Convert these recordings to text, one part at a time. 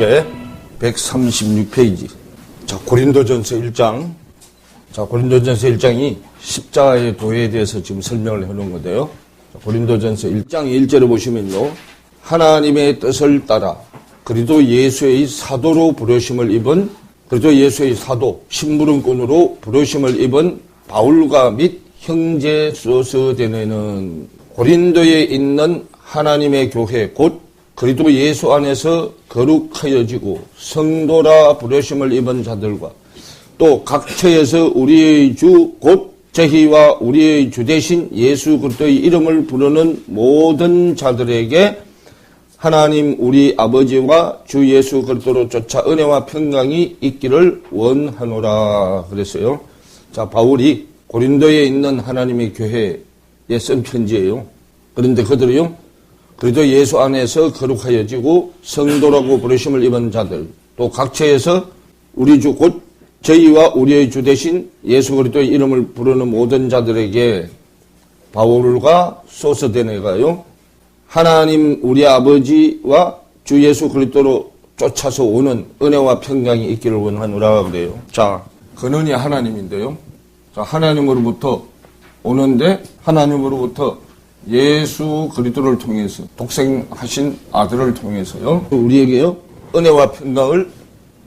문제 136페이지. 자, 고린도전서 1장. 자, 고린도전서 1장이 십자가의 도에 대해서 지금 설명을 해놓은 건데요. 자, 고린도전서 1장 1절에 보시면요. 하나님의 뜻을 따라 그리스도 예수의 사도로 부르심을 입은 그리스도 예수의 사도, 심부름꾼으로 부르심을 입은 바울과 및 형제 소서대네는 고린도에 있는 하나님의 교회 곧 그리스도 예수 안에서 거룩하여지고 성도라 부르심을 입은 자들과 또 각처에서 우리의 주 곧 저희와 우리의 주 되신 예수 그리스도의 이름을 부르는 모든 자들에게 하나님 우리 아버지와 주 예수 그리스도로 쫓아 은혜와 평강이 있기를 원하노라 그랬어요. 자, 바울이 고린도에 있는 하나님의 교회에 쓴 편지예요. 그런데 그들이요, 그리스도 예수 안에서 거룩하여지고 성도라고 부르심을 입은 자들, 또 각처에서 우리 주 곧 저희와 우리의 주 되신 예수 그리스도의 이름을 부르는 모든 자들에게 바울과 소서대네가요, 하나님 우리 아버지와 주 예수 그리스도로 쫓아서 오는 은혜와 평강이 있기를 원하노라 그래요. 자, 근원이 하나님인데요. 자, 하나님으로부터 오는데 하나님으로부터 예수 그리스도를 통해서 독생하신 아들을 통해서요. 우리에게요. 은혜와 평강을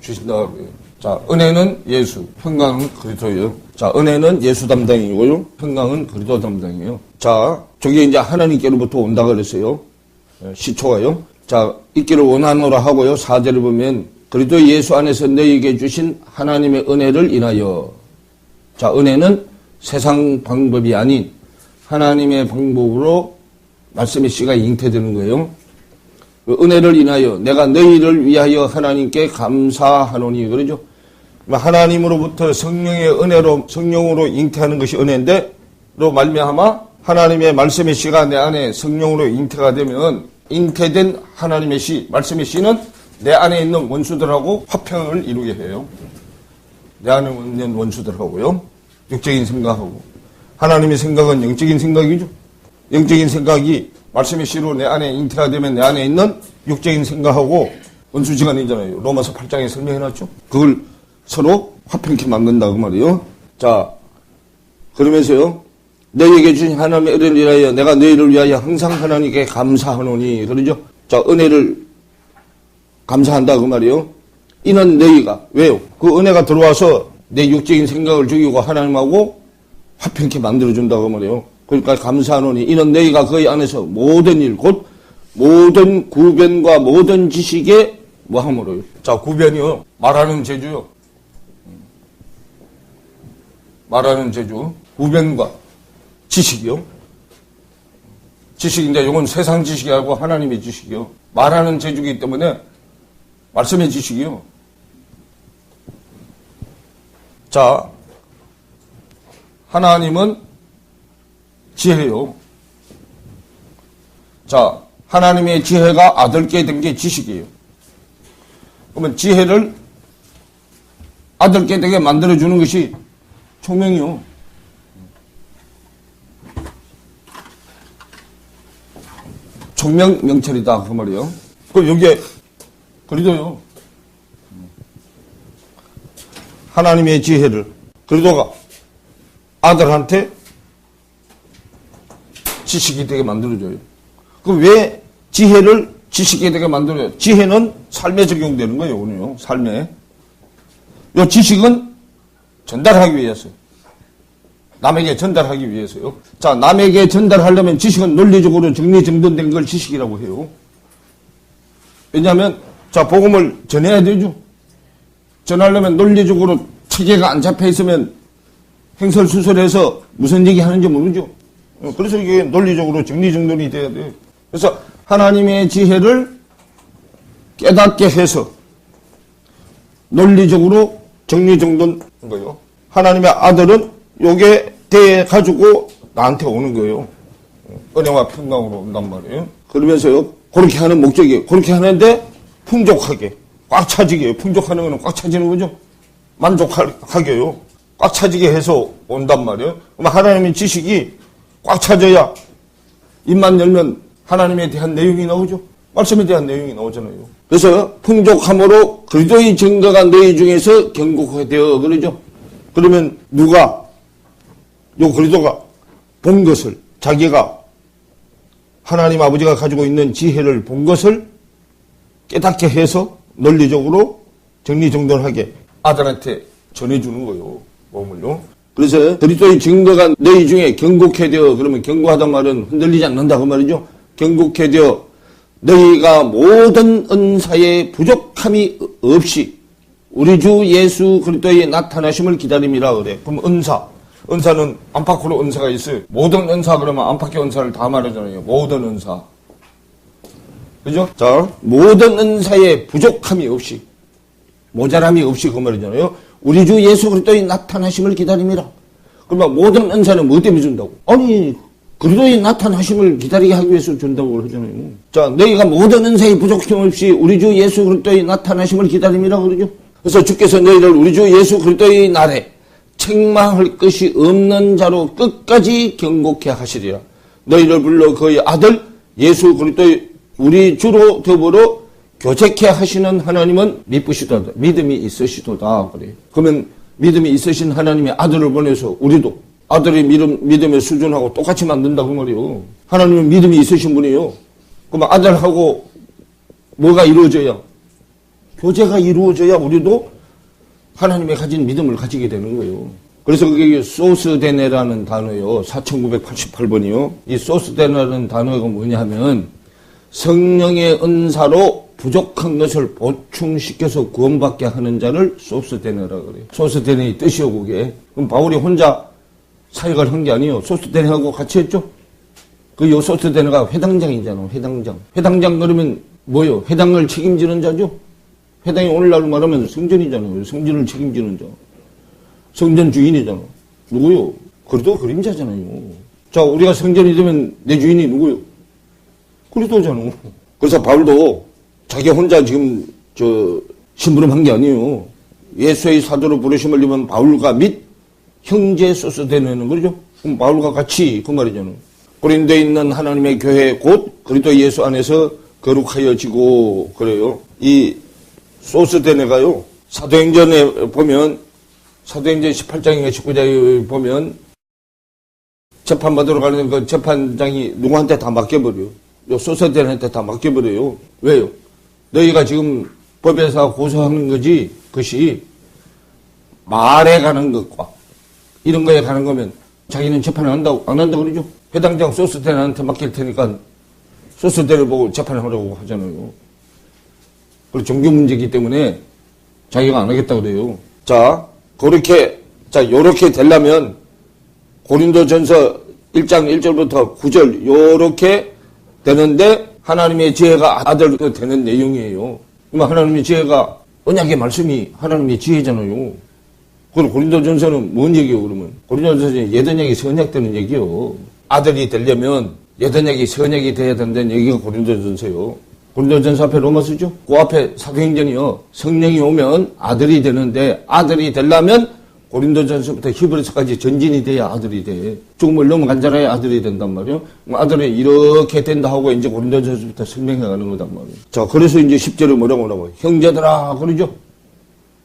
주신다고 그래요. 자, 은혜는 예수, 평강은 그리스도예요. 자, 은혜는 예수 담당이고요. 평강은 그리스도 담당이에요. 자, 저게 이제 하나님께로부터 온다 그랬어요. 시초가요. 자, 있기를 원하노라 하고요. 4절을 보면 그리스도 예수 안에서 너희에게 주신 하나님의 은혜를 인하여. 자, 은혜는 세상 방법이 아닌 하나님의 방법으로 말씀의 씨가 잉태되는 거예요. 그 은혜를 인하여 내가 너희를 위하여 하나님께 감사하노니 그러죠. 하나님으로부터 성령의 은혜로 성령으로 잉태하는 것이 은혜인데로 말미암아 하나님의 말씀의 씨가 내 안에 성령으로 잉태가 되면 잉태된 하나님의 씨, 말씀의 씨는 내 안에 있는 원수들하고 화평을 이루게 해요. 내 안에 있는 원수들하고요. 육적인 생각하고. 하나님의 생각은 영적인 생각이죠. 영적인 생각이 말씀의 씨로 내 안에 잉태가 되면 내 안에 있는 육적인 생각하고 원수지간이잖아요. 로마서 8장에 설명해놨죠. 그걸 서로 화평케 만든다 그 말이에요. 자, 그러면서요. 너희에게 주신 하나님의 은혜를 위하여 내가 너희를 위하여 항상 하나님께 감사하노니 그러죠. 자, 은혜를 감사한다 그 말이에요. 이는 너희가 왜요? 그 은혜가 들어와서 내 육적인 생각을 죽이고 하나님하고 화평케 만들어준다 그 말이에요. 그러니까 감사하노니 이는 너희가 그의 안에서 모든 일 곧 모든 구변과 모든 지식에 뭐함으로요. 자, 구변이요. 말하는 재주요. 말하는 재주. 구변과 지식이요. 지식인데 이건 세상 지식이 아니고 하나님의 지식이요. 말하는 재주이기 때문에 말씀의 지식이요. 자, 하나님은 지혜요. 자, 하나님의 지혜가 아들께 된 게 지식이에요. 그러면 지혜를 아들께 되게 만들어주는 것이 총명이요. 총명 명철이다 그 말이에요. 그럼 여기에 그리도요. 하나님의 지혜를 그리도가 아들한테 지식이 되게 만들어줘요. 그럼 왜 지혜를 지식이 되게 만들어요? 지혜는 삶에 적용되는 거예요, 오늘요. 삶에. 이 지식은 전달하기 위해서. 남에게 전달하기 위해서요. 자, 남에게 전달하려면 지식은 논리적으로 정리정돈된 걸 지식이라고 해요. 왜냐하면, 자, 복음을 전해야 되죠. 전하려면 논리적으로 체계가 안 잡혀 있으면 행설수설해서 무슨 얘기 하는지 모르죠. 그래서 이게 논리적으로 정리정돈이 돼야 돼요. 그래서 하나님의 지혜를 깨닫게 해서 논리적으로 정리정돈한 거예요. 하나님의 아들은 요게 대해 가지고 나한테 오는 거예요. 은혜와 평강으로 온단 말이에요. 그러면서요, 그렇게 하는 목적이에요. 그렇게 하는데 풍족하게, 꽉 차지게, 풍족하는 거는 꽉 차지는 거죠. 만족하게요. 꽉 차지게 해서 온단 말이에요. 그럼 하나님의 지식이 꽉 차져야 입만 열면 하나님에 대한 내용이 나오죠. 말씀에 대한 내용이 나오잖아요. 그래서 풍족함으로 그리스도의 증거가 너희 중에서 견고하되어 그러죠. 그러면 누가 요 그리스도가 본 것을 자기가 하나님 아버지가 가지고 있는 지혜를 본 것을 깨닫게 해서 논리적으로 정리정돈하게 아들한테 전해주는 거요. 몸을요. 그래서 그리스도의 증거가 너희 중에 견고케 되어, 그러면 견고하단 말은 흔들리지 않는다 그 말이죠. 견고케 되어 너희가 모든 은사에 부족함이 없이 우리 주 예수 그리스도의 나타나심을 기다림이라 그래. 그럼 은사는 안팎으로 은사가 있어요. 모든 은사 그러면 안팎의 은사를 다 말하잖아요. 모든 은사. 그죠? 자, 모든 은사에 부족함이 없이, 모자람이 없이 그 말이잖아요. 우리 주 예수 그리스도의 나타나심을 기다림이라. 그러면 모든 은사는 뭐 때문에 준다고? 아니, 그리스도의 나타나심을 기다리게 하기 위해서 준다고 그러잖아요. 자, 너희가 모든 은사에 부족함 없이 우리 주 예수 그리스도의 나타나심을 기다림이라 그러죠. 그래서 주께서 너희를 우리 주 예수 그리스도의 날에 책망할 것이 없는 자로 끝까지 경고케 하시리라. 너희를 불러 그의 아들 예수 그리스도의 우리 주로 더불어 교제케 하시는 하나님은 믿으시도다. 믿음이 있으시도다. 그래. 그러면 믿음이 있으신 하나님의 아들을 보내서 우리도 아들의 믿음의 수준하고 똑같이 만든다고 말이요. 하나님은 믿음이 있으신 분이에요. 그러면 아들하고 뭐가 이루어져야? 교제가 이루어져야 우리도 하나님의 가진 믿음을 가지게 되는 거예요. 그래서 그게 소스데네라는 단어요. 4988번이요. 이 소스데네라는 단어가 뭐냐 하면 성령의 은사로 부족한 것을 보충시켜서 구원받게 하는 자를 소스데네라 그래요. 소스데네의 뜻이요, 그게. 그럼 바울이 혼자 사역을 한 게 아니에요. 소스데네하고 같이 했죠? 그 요 소스데네가 회당장이잖아, 회당장. 회당장 그러면 뭐요? 회당을 책임지는 자죠? 회당이 오늘날 말하면 성전이잖아요. 성전을 책임지는 자. 성전 주인이잖아. 누구요? 그래도 그림자잖아요. 자, 우리가 성전이 되면 내 주인이 누구요? 그리스도잖아. 그래서 바울도 자기 혼자 지금 심부름한 게 아니에요. 예수의 사도로 부르심을 입은 바울과 및 형제 소스데네는 그러죠? 그럼 바울과 같이 그 말이잖아. 고린도에 있는 하나님의 교회 곧 그리스도 예수 안에서 거룩하여지고 그래요. 이 소스데네가요. 사도행전에 보면 사도행전 18장인가 19장에 보면 재판받으러 가는 그 재판장이 누구한테 다 맡겨버려요. 요 소스데네한테 다 맡겨버려요. 왜요? 너희가 지금 법에서 고소하는 거지, 그것이 말에 가는 것과 이런 거에 가는 거면 자기는 재판을 안 한다고 그러죠. 회당장 소스데네한테 맡길 테니까 소스데네 보고 재판을 하라고 하잖아요. 그리고 종교 문제이기 때문에 자기가 안 하겠다고 그래요. 자, 요렇게 되려면 고린도전서 1장 1절부터 9절 요렇게 되는데 하나님의 지혜가 아들 되는 내용이에요. 그러면 하나님의 지혜가 언약의 말씀이 하나님의 지혜잖아요. 그럼 고린도전서는 뭔 얘기예요, 그러면? 고린도전서는 옛언약이 선약되는 얘기예요. 아들이 되려면 옛언약이 선약이 돼야 된다는 얘기가 고린도전서예요. 고린도전서 앞에 로마서죠? 그 앞에 사도행전이요. 성령이 오면 아들이 되는데 아들이 되려면 고린도전서부터 히브리서까지 전진이 돼야 아들이 돼. 죽음을 넘어간 자라야 아들이 된단 말이에요. 아들이 이렇게 된다 하고 이제 고린도전서부터 설명해 가는 거단 말이에요. 자, 그래서 이제 10절에 뭐라고 나와요? 형제들아 그러죠?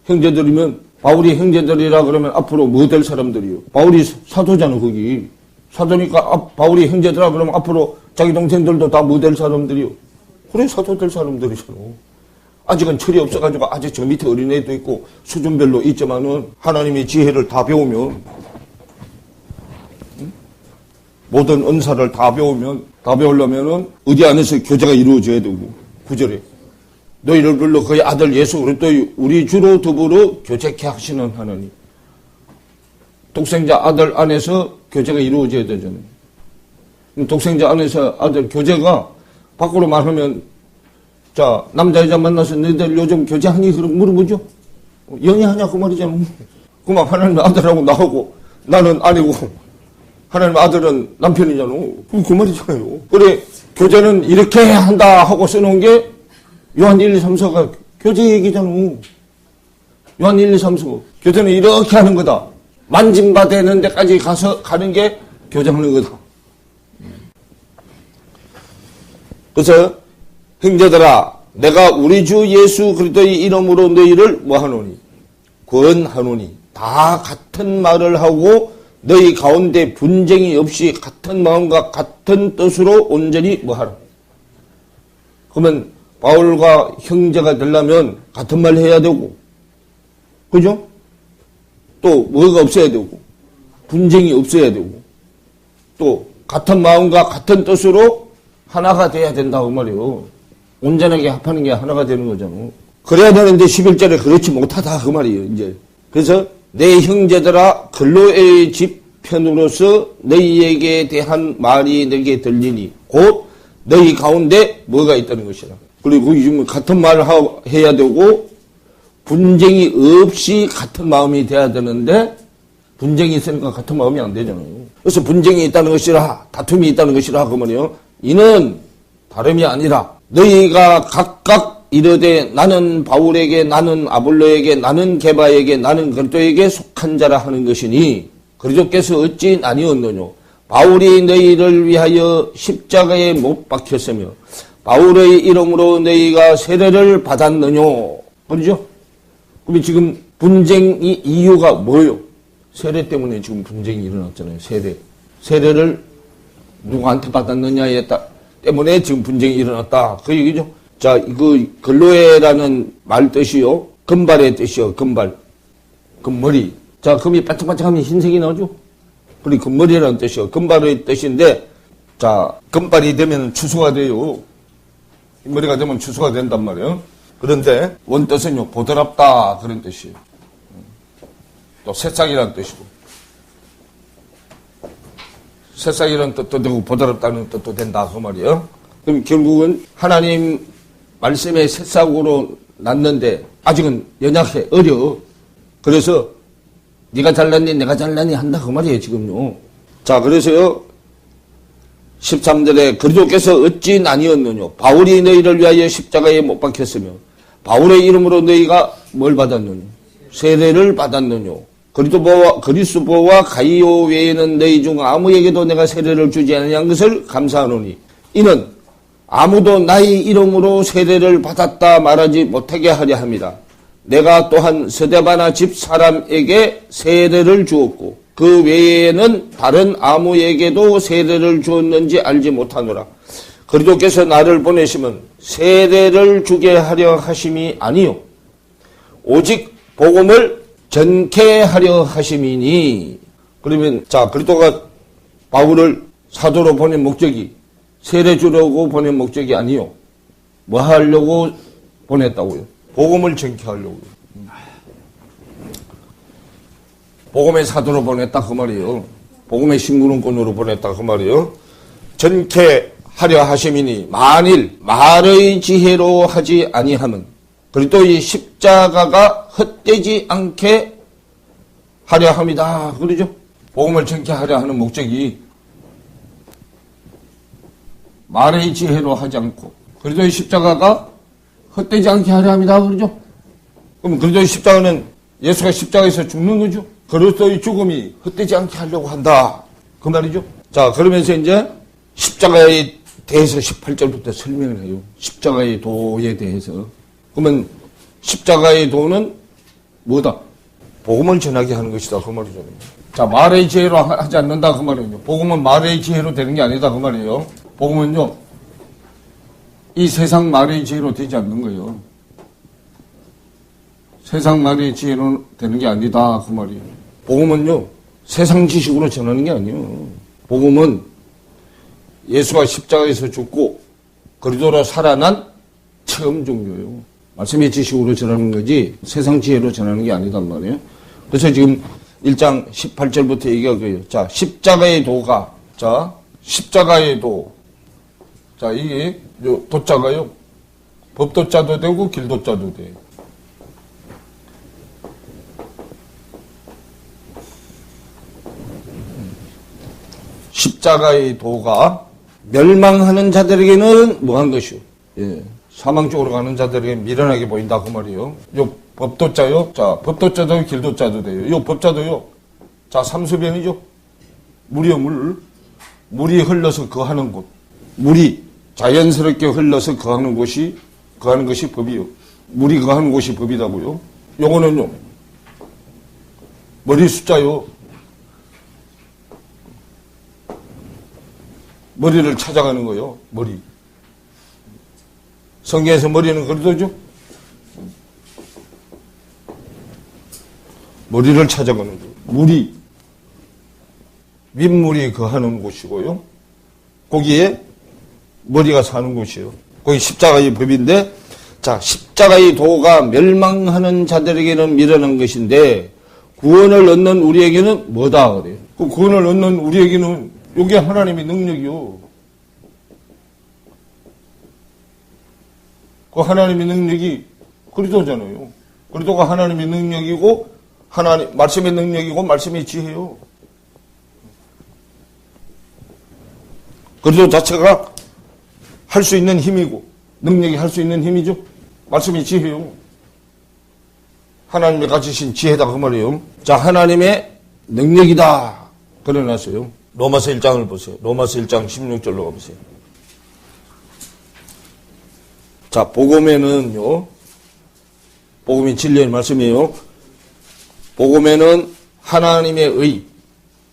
형제들이면 바울이 형제들이라 그러면 앞으로 뭐 될 사람들이요? 바울이 사도잖아, 거기. 사도니까 바울이 형제들아 그러면 앞으로 자기 동생들도 다 뭐 될 사람들이요? 그래, 사도 될 사람들이잖아. 아직은 철이 없어가지고 아직 저 밑에 어린애도 있고 수준별로 있지만은 하나님의 지혜를 다 배우면 모든 은사를 다 배우려면은 어디 안에서 교제가 이루어져야 되고 9절에 너희를 불러 그의 아들 예수 그리스도의 우리 주로 더불어 교제케 하시는 하나님. 독생자 아들 안에서 교제가 이루어져야 되잖아요. 독생자 안에서 아들 교제가 밖으로 말하면 자, 남자, 여자 만나서 너희들 요즘 교제하니? 그럼 물어보죠? 연애하냐? 그 말이잖아. 그만 하나님 아들하고 나하고 나는 아니고 하나님 아들은 남편이잖아. 그 말이잖아요. 그래, 교제는 이렇게 한다 하고 써놓은 게 요한 1, 2, 3, 4가 교제 얘기잖아. 요한 1, 2, 3, 4. 교제는 이렇게 하는 거다. 만짐받는 데까지 가는 게 교제하는 거다. 그래서 형제들아 내가 우리 주 예수 그리스도의 이름으로 너희를 뭐하노니? 권하노니. 다 같은 말을 하고 너희 가운데 분쟁이 없이 같은 마음과 같은 뜻으로 온전히 뭐하라. 그러면 바울과 형제가 되려면 같은 말 해야 되고, 그죠? 또 뭐가 없어야 되고, 분쟁이 없어야 되고, 또 같은 마음과 같은 뜻으로 하나가 돼야 된다고 말이에요. 온전하게 합하는 게 하나가 되는 거잖아. 그래야 되는데 11절에 그렇지 못하다 그 말이에요. 이제 그래서 내 형제들아 글로의 집 편으로서 너희에게 대한 말이 내게 들리니 곧 너희 가운데 뭐가 있다는 것이라. 그리고 지금 같은 말을 해야 되고 분쟁이 없이 같은 마음이 돼야 되는데 분쟁이 있으니까 같은 마음이 안 되잖아요. 그래서 분쟁이 있다는 것이라 다툼이 있다는 것이라 그 말이요. 이는 다름이 아니라 너희가 각각 이르되 나는 바울에게 나는 아볼로에게 나는 게바에게 나는 그리스도에게 속한 자라 하는 것이니 그리스도께서 어찌 나뉘었느뇨. 바울이 너희를 위하여 십자가에 못 박혔으며 바울의 이름으로 너희가 세례를 받았느뇨. 그렇죠? 그럼 지금 분쟁이 이유가 뭐예요? 세례 때문에 지금 분쟁이 일어났잖아요. 세례를 누구한테 받았느냐에 때문에 지금 분쟁이 일어났다. 그 얘기죠. 자, 그 글로에라는 말 뜻이요. 금발의 뜻이요. 금발. 금머리. 자, 금이 반짝반짝하면 흰색이 나오죠. 그리고 금머리라는 뜻이요. 금발의 뜻인데, 자, 금발이 되면 추수가 돼요. 흰머리가 되면 추수가 된단 말이에요. 그런데 원뜻은요, 보드랍다 그런 뜻이에요. 또 새싹이라는 뜻이고. 새싹이라는 뜻도 되고 보드랍다는 뜻도 된다 그 말이에요. 그럼 결국은 하나님 말씀의 새싹으로 났는데 아직은 연약해, 어려. 그래서 네가 잘났니 내가 잘났니 한다 그 말이에요 지금요. 자, 그래서요 13절에 그리스도께서 어찌 나뉘었느뇨. 바울이 너희를 위하여 십자가에 못 박혔으며 바울의 이름으로 너희가 뭘 받았느뇨. 세례를 받았느뇨. 그리스도와 가이오 외에는 너희 중 아무에게도 내가 세례를 주지 아니한 것을 감사하노니 이는 아무도 나의 이름으로 세례를 받았다 말하지 못하게 하려 함이라. 내가 또한 스데바나 집 사람에게 세례를 주었고 그 외에는 다른 아무에게도 세례를 주었는지 알지 못하노라. 그리스도께서 나를 보내시면 세례를 주게 하려 하심이 아니요 오직 복음을 전케 하려 하심이니. 그러면 자, 그리스도가 바울을 사도로 보낸 목적이 세례 주려고 보낸 목적이 아니요. 뭐 하려고 보냈다고요? 복음을 전케 하려고요. 복음의 사도로 보냈다 그 말이에요. 복음의 심부름꾼으로 보냈다 그 말이에요. 전케 하려 하심이니 만일 말의 지혜로 하지 아니하면 그리스도의 십자가가 헛되지 않게 하려 합니다. 그러죠? 복음을 전케 하려 하는 목적이 말의 지혜로 하지 않고 그리스도의 십자가가 헛되지 않게 하려 합니다. 그러죠? 그럼 그리스도의 십자가는 예수가 십자가에서 죽는 거죠? 그리스도의 죽음이 헛되지 않게 하려고 한다. 그 말이죠? 자, 그러면서 이제 십자가에 대해서 18절부터 설명을 해요. 십자가의 도에 대해서. 그러면 십자가의 도는 뭐다? 복음을 전하게 하는 것이다. 그 말이죠. 자, 말의 지혜로 하지 않는다. 그 말이에요. 복음은 말의 지혜로 되는 게 아니다. 그 말이에요. 복음은요, 이 세상 말의 지혜로 되지 않는 거예요. 세상 말의 지혜로 되는 게 아니다. 그 말이에요. 복음은요, 세상 지식으로 전하는 게 아니에요. 복음은 예수가 십자가에서 죽고 그리스도로 살아난 체험 종교예요. 말씀의 지식으로 전하는 거지 세상 지혜로 전하는 게 아니단 말이에요. 그래서 지금 1장 18절부터 얘기하고요. 자, 십자가의 도가, 자, 십자가의 도. 자, 이게 요 도자가요. 법도자도 되고 길도자도 돼. 십자가의 도가 멸망하는 자들에게는 뭐한 것이요? 예. 사망 쪽으로 가는 자들에게 미련하게 보인다 그 말이에요. 요 법도자요. 자, 법도자도 길도자도 돼요. 요 법자도요. 자, 삼수변이죠. 물이요, 물. 물이 흘러서 거하는 곳. 물이 자연스럽게 흘러서 거하는 곳이 거하는 것이 법이요. 물이 거하는 곳이 법이다고요. 요거는요. 머리 숫자요. 머리를 찾아가는 거요. 머리. 성경에서 머리는 그리도죠. 머리를 찾아가는 거예요. 물이 윗물이 거하는 곳이고요. 거기에 머리가 사는 곳이에요. 거기 십자가의 법인데, 자, 십자가의 도가 멸망하는 자들에게는 미련한 것인데 구원을 얻는 우리에게는 뭐다 그래요. 그 구원을 얻는 우리에게는 이게 하나님의 능력이요. 그 하나님의 능력이 그리스도잖아요. 그리스도가 하나님의 능력이고 하나님 말씀의 능력이고 말씀의 지혜요. 그리스도 자체가 할 수 있는 힘이고 능력이 할 수 있는 힘이죠. 말씀의 지혜요. 하나님이 가지신 지혜다 그 말이에요. 자, 하나님의 능력이다 그려놨어요. 로마서 1장을 보세요. 로마서 1장 16절로 가보세요. 자, 복음에는요. 복음이 진리의 말씀이에요. 복음에는 하나님의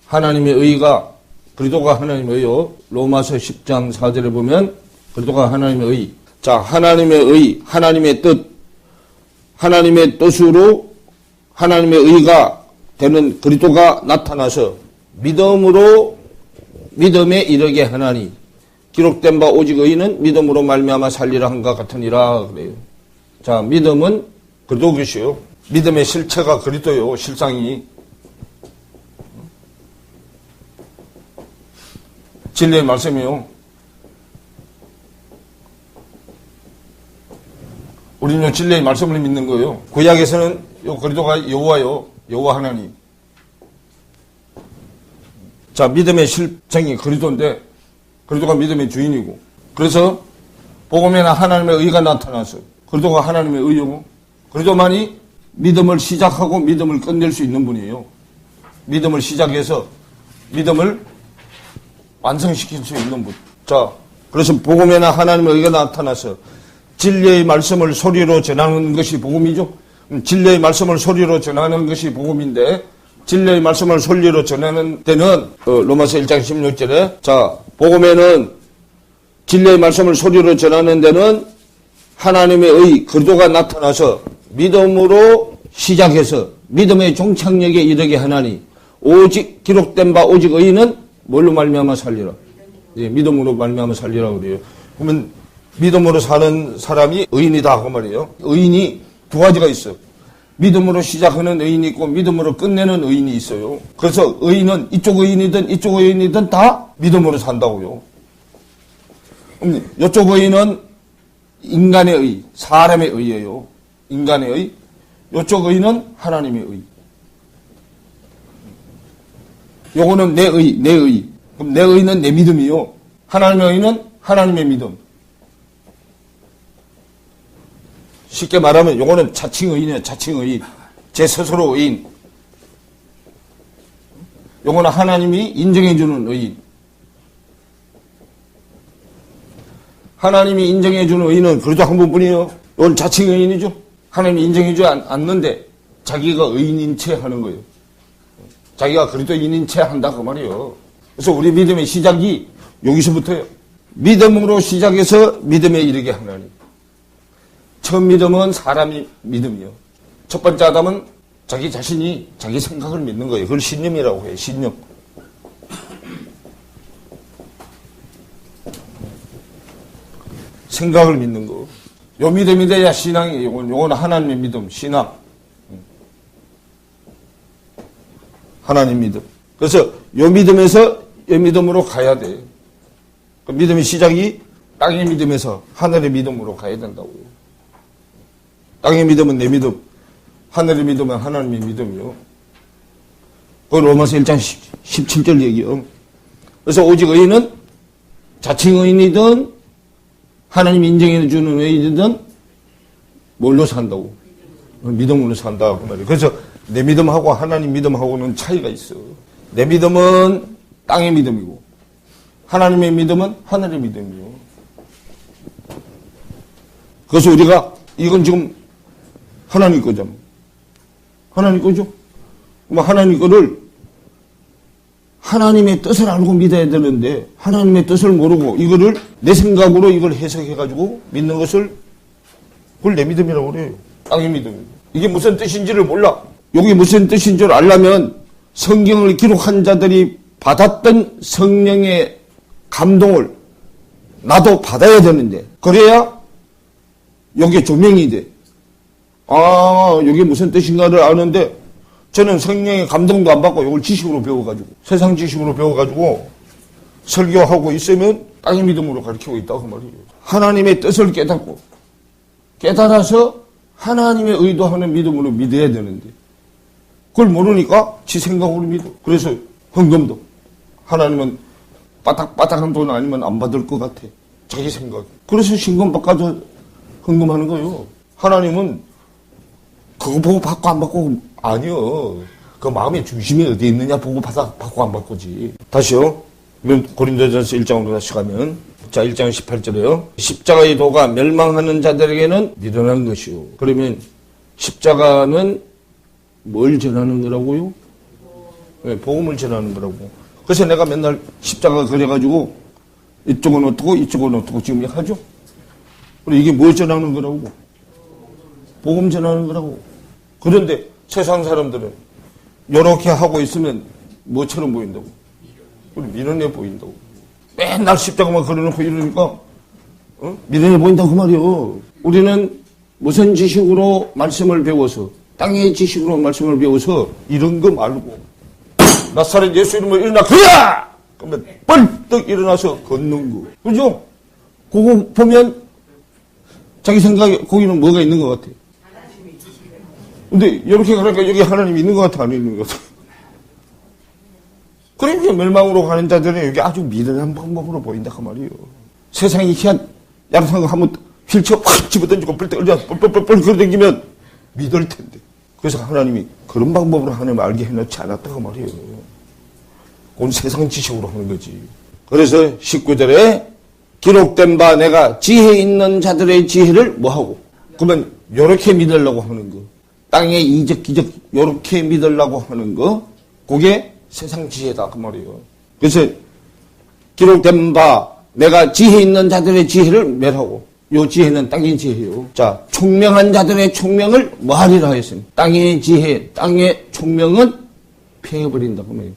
의가 그리스도가 하나님의 의요. 로마서 10장 4절에 보면 그리스도가 하나님의 의. 자, 하나님의 의, 하나님의 뜻, 하나님의 뜻으로 하나님의 의가 되는 그리스도가 나타나서 믿음으로 믿음에 이르게 하나니 기록된 바 오직 의인은 믿음으로 말미암아 살리라 한것 같으니라 그래요. 자, 믿음은 그리스도 것이요. 믿음의 실체가 그리스도요. 실상이. 진리의 말씀이요. 우리는 진리의 말씀을 믿는 거예요. 구약에서는 요 그리스도가 여호와요. 여호와 하나님. 자, 믿음의 실정이 그리스도인데 그리스도가 믿음의 주인이고, 그래서 복음에는 하나님의 의가 나타나서 그리스도가 하나님의 의요. 그리스도만이 믿음을 시작하고 믿음을 끝낼 수 있는 분이에요. 믿음을 시작해서 믿음을 완성시킬 수 있는 분. 자, 그래서 복음에는 하나님의 의가 나타나서 진리의 말씀을 소리로 전하는 것이 복음이죠. 진리의 말씀을 소리로 전하는 것이 복음인데, 진리의 말씀을 소리로 전하는 데는 로마서 1장 16절에 자, 복음에는 진리의 말씀을 소리로 전하는 데는 하나님의 의 그리스도가 나타나서 믿음으로 시작해서 믿음의 종착역에 이르게 하나니 오직 기록된 바 오직 의인은 뭘로 말미암아 살리라. 예, 믿음으로 말미암아 살리라 그래요. 그러면 믿음으로 사는 사람이 의인이다 그 말이에요. 의인이 두 가지가 있어요. 믿음으로 시작하는 의인이 있고 믿음으로 끝내는 의인이 있어요. 그래서 의인은 이쪽 의인이든 다 믿음으로 산다고요. 이쪽 의인은 인간의 의, 사람의 의예요. 인간의 의. 이쪽 의인은 하나님의 의. 요거는 내 의. 그럼 내 의는 내 믿음이요. 하나님의 의는 하나님의 믿음. 쉽게 말하면 요거는 자칭의인이에요. 자칭의인. 제 스스로 의인. 요거는 하나님이 인정해주는 의인. 하나님이 인정해주는 의인은 그래도 한 분뿐이에요. 이건 자칭의인이죠. 하나님이 인정해주지 않는데 자기가 의인인 채 하는 거예요. 자기가 그리스도인인 채 한다 그 말이에요. 그래서 우리 믿음의 시작이 여기서부터예요. 믿음으로 시작해서 믿음에 이르게 하나님. 처음 믿음은 사람이 믿음이요. 첫 번째 아담은 자기 자신이 자기 생각을 믿는 거예요. 그걸 신념이라고 해요. 신념. 생각을 믿는 거. 요 믿음이 돼야 신앙이에요. 요건 하나님의 믿음, 신앙. 하나님 믿음. 그래서 요 믿음에서 요 믿음으로 가야 돼. 그 믿음의 시작이 땅의 믿음에서 하늘의 믿음으로 가야 된다고요. 땅의 믿음은 내 믿음, 하늘의 믿음은 하나님의 믿음이요. 그 로마서 1장 17절 얘기요. 그래서 오직 의인은 자칭 의인이든 하나님이 인정해 주는 의인이든 뭘로 산다고? 믿음으로 산다 그 말이에요. 그래서 내 믿음하고 하나님 믿음하고는 차이가 있어. 내 믿음은 땅의 믿음이고 하나님의 믿음은 하늘의 믿음이요. 그래서 우리가 이건 지금 하나님 거잖아. 하나님 거죠. 하나님 거를 하나님의 뜻을 알고 믿어야 되는데 하나님의 뜻을 모르고 이거를 내 생각으로 이걸 해석해가지고 믿는 것을 그걸 내 믿음이라고 그래요. 땅의 믿음. 이게 무슨 뜻인지를 몰라. 여기 무슨 뜻인 줄 알려면 성경을 기록한 자들이 받았던 성령의 감동을 나도 받아야 되는데 그래야 여기에 조명이 돼. 아, 여기 무슨 뜻인가를 아는데 저는 성령의 감동도 안 받고 이걸 지식으로 배워가지고 세상 지식으로 배워가지고 설교하고 있으면 땅의 믿음으로 가르치고 있다고 말이에요. 하나님의 뜻을 깨달아서 하나님의 의도하는 믿음으로 믿어야 되는데 그걸 모르니까 지 생각으로 믿어. 그래서 헌금도 하나님은 빠딱빠딱한 돈 아니면 안 받을 것 같아. 자기 생각. 그래서 신금 바꿔서 헌금하는 거예요. 하나님은 그거 보고 받고 안 받고 아니요. 그 마음의 중심이 어디 있느냐 보고 받고 안 받고지. 다시요. 고린도전서 1장으로 다시 가면 자 1장 18절에요. 십자가의 도가 멸망하는 자들에게는 미련한 것이요. 그러면 십자가는 뭘 전하는 거라고요? 네, 복음을 전하는 거라고. 그래서 내가 맨날 십자가 그려가지고 이쪽은 어떻고 이쪽은 어떻고 지금 하죠. 그리고 이게 뭘 전하는 거라고? 복음 전하는 거라고. 그런데 세상 사람들은 이렇게 하고 있으면 뭐처럼 보인다고? 미련해 보인다고. 맨날 십자가만 그려놓고 이러니까 미련해 보인다고 그 말이요. 우리는 무슨 지식으로 말씀을 배워서 땅의 지식으로 말씀을 배워서 이런 거 말고 나사렛 예수 이름으로 일어나 그야! 그러면 뻘떡 일어나서 걷는 거. 그죠? 그거 보면 자기 생각에 거기는 뭐가 있는 것 같아. 근데 이렇게 가니까 여기 하나님이 있는 것 같아 안 있는 것 같아. 그러니까 멸망으로 가는 자들은 여기 아주 미련한 방법으로 보인다 그 말이에요. 세상이 희한 야릇한 거 한번 휠체어 확 집어던지고 뿔 그러다니면 믿을 텐데. 그래서 하나님이 그런 방법으로 하나님 알게 해놓지 않았다고 말이에요. 그건 세상 지식으로 하는 거지. 그래서 19절에 기록된 바 내가 지혜 있는 자들의 지혜를 뭐하고 그러면 요렇게 믿으려고 하는 거 땅의 이적 기적 요렇게 믿으려고 하는 거 그게 세상 지혜다 그 말이에요. 그래서 기록된 바 내가 지혜 있는 자들의 지혜를 멸하고 요 지혜는 땅의 지혜요. 자, 총명한 자들의 총명을 뭐하리라 하였으니 땅의 지혜, 땅의 총명은 폐해버린다 그 말이에요.